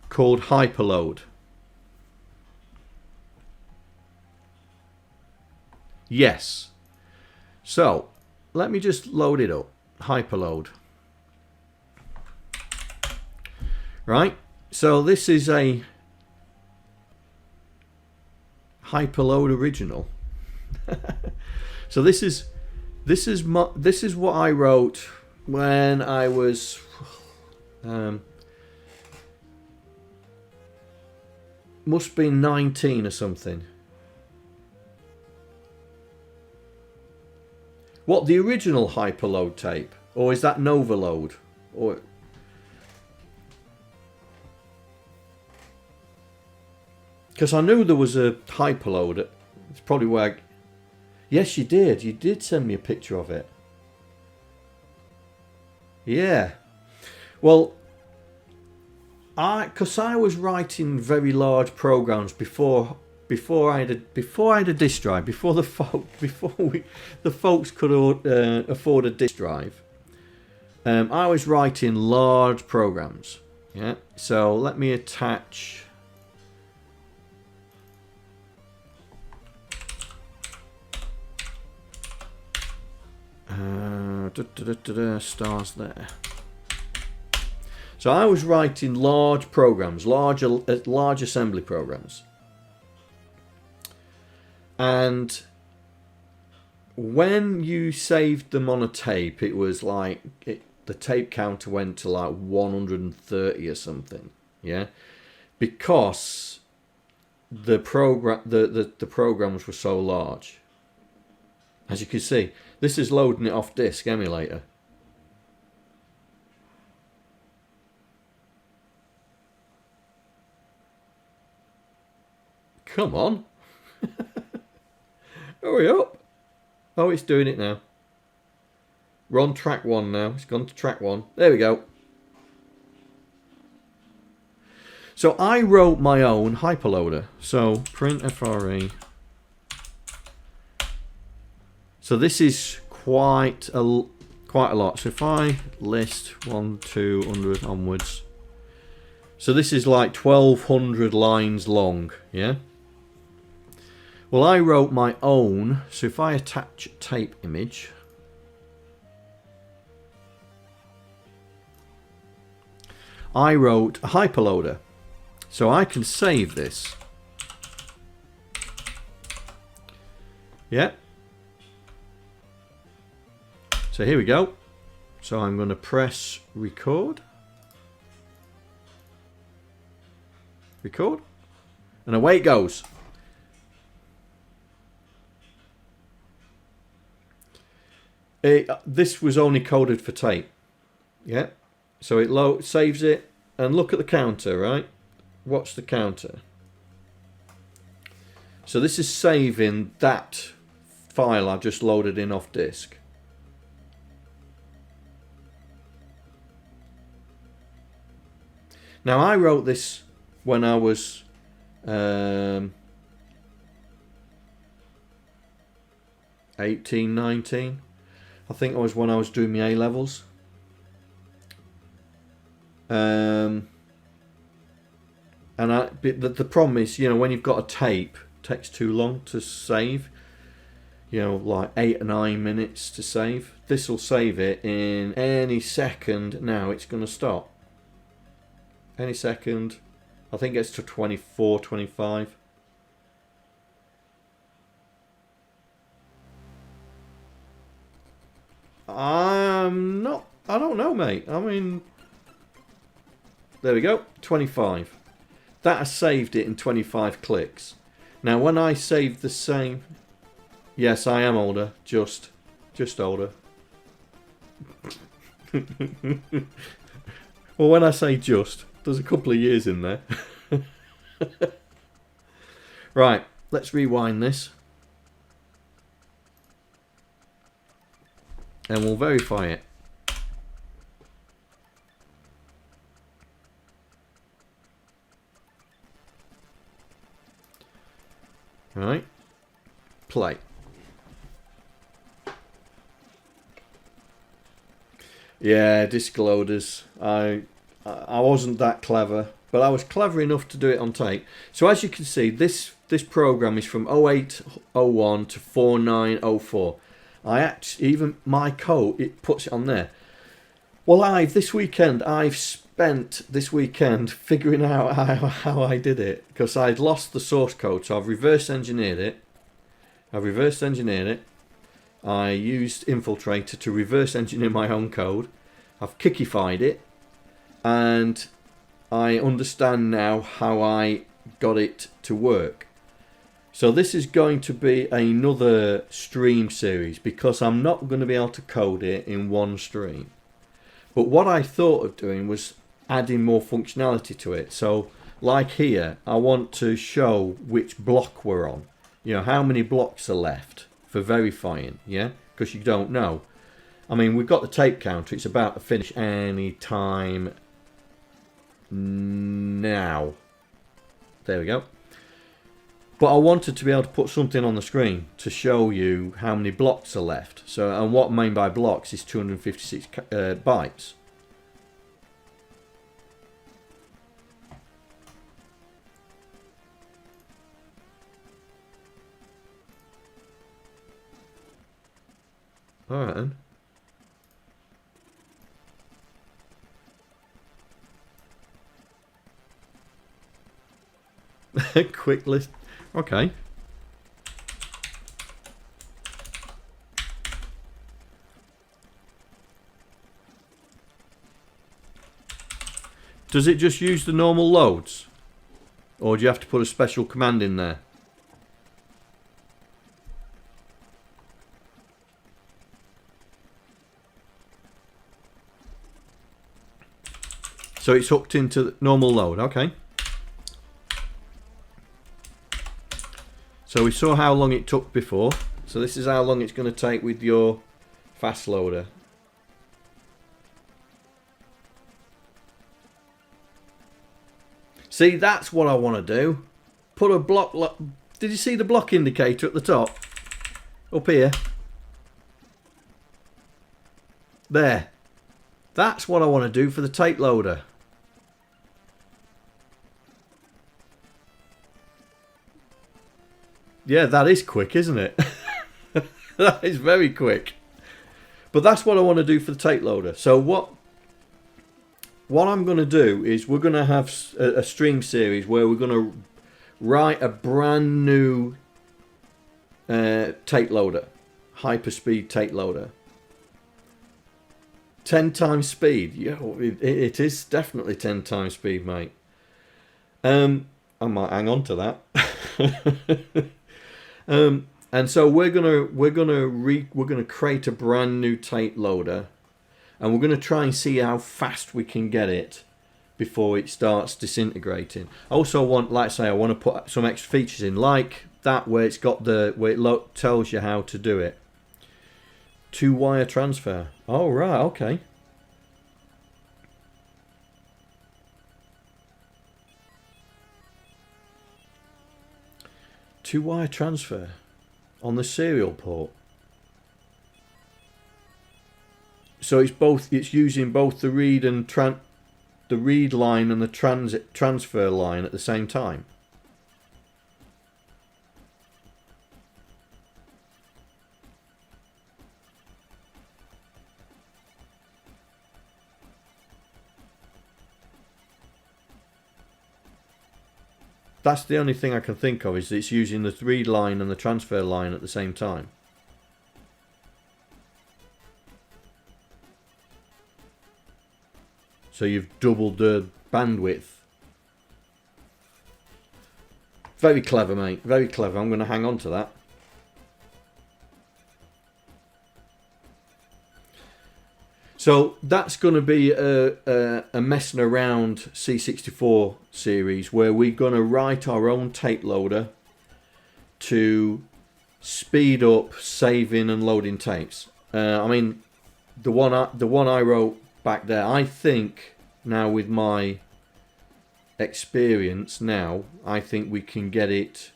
called Hyperload. Yes. So, let me just load it up. Hyperload. Right? So this is a Hyperload original. So this is what I wrote when I was must be 19 or something. What, the original Hyperload tape, or is that Novaload? Or because I knew there was a Hyperload. It's probably where yes, you did. You did send me a picture of it. Yeah. Well, because I was writing very large programs before before I had a disk drive, before the folks could afford a disk drive, I was writing large programs. Yeah. So let me attach. Stars there. So I was writing large programs, large assembly programs. And when you saved them on a tape, it was like the tape counter went to like 130 or something. Yeah, because the programs were so large. As you can see, this is loading it off disk emulator. Come on. Hurry up. Oh, it's doing it now. We're on track 1 now. It's gone to track 1. There we go. So I wrote my own hyperloader. So print FRE. So this is quite a lot. So if I list 1, 200 onwards. So this is like 1200 lines long. Yeah. Well, I wrote my own. So if I attach a tape image. I wrote a hyperloader. So I can save this. Yeah. So here we go. So I'm going to press record. Record. And away it goes. This was only coded for tape. Yeah. So it saves it. And look at the counter, right? Watch the counter. So this is saving that file I just loaded in off disk. Now I wrote this when I was 18, 19. I think it was when I was doing my A-levels. And the problem is, you know, when you've got a tape, it takes too long to save. You know, like 8 or 9 minutes to save. This will save it in any second. Now it's going to stop. Any second. I think it's to 24, 25. I don't know, mate. I mean, there we go, 25. That has saved it in 25 clicks. Now, when I save the same, yes, I am older, just older. Well, when I say just, there's a couple of years in there. Right, let's rewind this. And we'll verify it. Right, play. Yeah, disk loaders. I wasn't that clever, but I was clever enough to do it on tape. So as you can see, this program is from 0801 to 4904. Even my code, it puts it on there. Well, I've spent this weekend figuring out how I did it, because I'd lost the source code, so I've reverse engineered it. I used Infiltrator to reverse engineer my own code. I've kickified it, and I understand now how I got it to work. So this is going to be another stream series, because I'm not going to be able to code it in one stream. But what I thought of doing was adding more functionality to it. So like here, I want to show which block we're on. You know, how many blocks are left for verifying, yeah? Because you don't know. I mean, we've got the tape counter. It's about to finish any time now. There we go. But I wanted to be able to put something on the screen to show you how many blocks are left. So, and what I mean by blocks is 256 bytes. Alright then. Quick list. Okay. Does it just use the normal loads? Or do you have to put a special command in there? So it's hooked into normal load, okay. So we saw how long it took before. So this is how long it's going to take with your fast loader. See, that's what I want to do. Put a block... Did you see the block indicator at the top? Up here. There. That's what I want to do for the tape loader. Yeah, that is quick, isn't it? That is very quick. But that's what I want to do for the tape loader. So what I'm going to do is we're going to have a stream series where we're going to write a brand new tape loader. Hyperspeed tape loader. 10 times speed. Yo, it is definitely 10 times speed, mate. I might hang on to that. And so we're gonna create a brand new tape loader, and we're gonna try and see how fast we can get it before it starts disintegrating. I also want, like I say, I want to put some extra features in, like that where it's got where it tells you how to do it. 2-wire transfer. Oh right, okay. Two-wire transfer on the serial port. So it's using both the read and the read line and the transfer line at the same time. That's the only thing I can think of, is it's using the read line and the transfer line at the same time. So you've doubled the bandwidth. Very clever, mate. Very clever. I'm going to hang on to that. So that's going to be a messing around C64 series where we're going to write our own tape loader to speed up saving and loading tapes. I mean, the one I wrote back there, I think now with my experience now, I think we can get it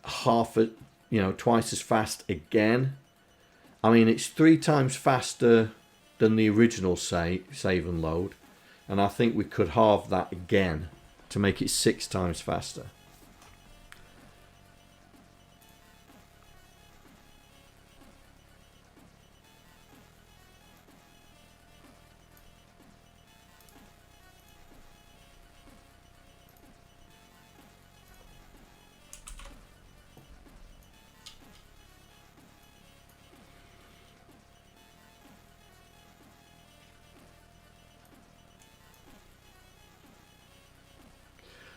twice as fast again. I mean, it's 3 times faster than the original save and load, and I think we could halve that again to make it 6 times faster.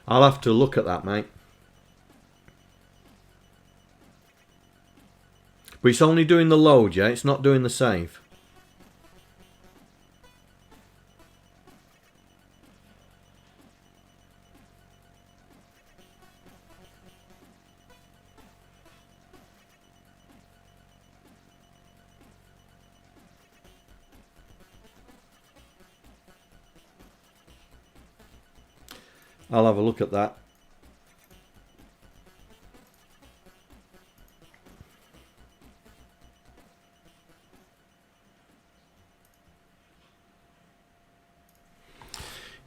I'll have to look at that, mate. But it's only doing the load, yeah? It's not doing the save. I'll have a look at that.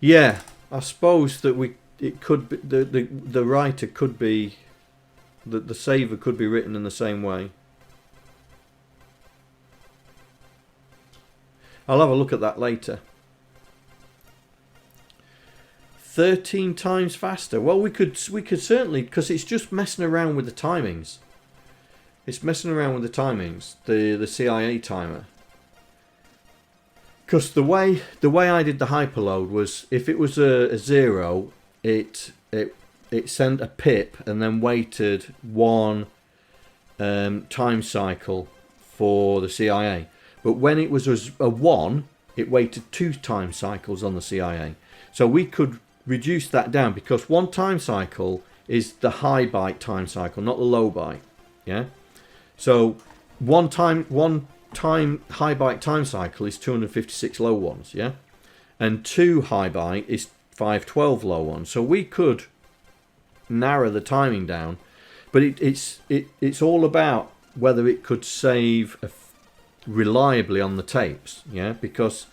Yeah, I suppose that it could be the writer could be the saver could be written in the same way. I'll have a look at that later. 13 times faster. Well, we could certainly, because it's just messing around with the timings. It's messing around with the timings, the CIA timer. Because the way I did the hyperload was, if it was a 0, it sent a pip and then waited one time cycle for the CIA. But when it was a 1, it waited 2 time cycles on the CIA. So we could reduce that down, because 1 time cycle is the high byte time cycle, not the low byte. Yeah. So one time high byte time cycle is 256 low ones. Yeah. And 2 high byte is 512 low ones. So we could narrow the timing down, but it's all about whether it could save reliably on the tapes. Yeah. Because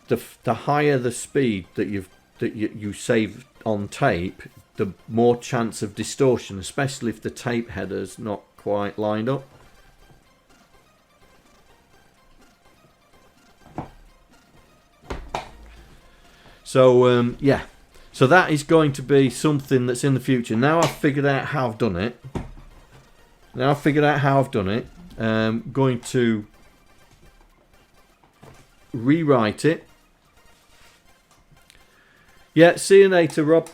the higher the speed that you save on tape, the more chance of distortion, especially if the tape header's not quite lined up. So yeah, so that is going to be something that's in the future. Now I've figured out how I've done it. I'm going to rewrite it. Yeah, see you later, Rob.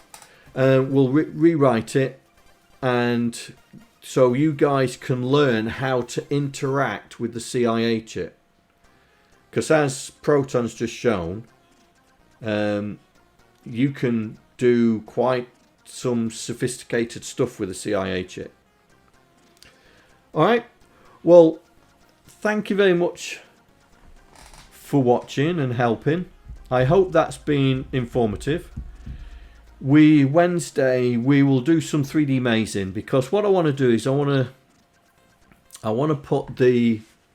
We'll rewrite it, and so you guys can learn how to interact with the CIA chip. Because as Proton's just shown, you can do quite some sophisticated stuff with the CIA chip. Alright, well, thank you very much for watching and helping. I hope that's been informative. Wednesday we will do some 3D mazing, because what I want to do is I want to put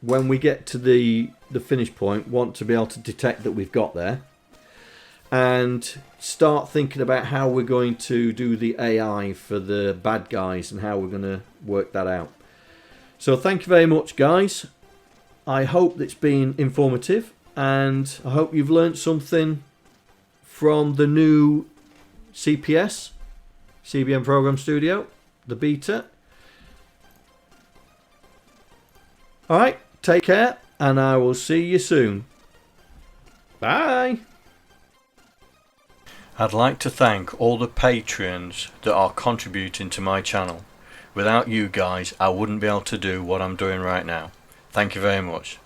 when we get to the finish point, want to be able to detect that we've got there, and start thinking about how we're going to do the AI for the bad guys and how we're going to work that out. So thank you very much, guys. I hope it's been informative, and I hope you've learnt something from the new CPS CBM Program Studio, the beta. Alright, take care, and I will see you soon. Bye. I'd like to thank all the patrons that are contributing to my channel. Without you guys, I wouldn't be able to do what I'm doing right now. Thank you very much.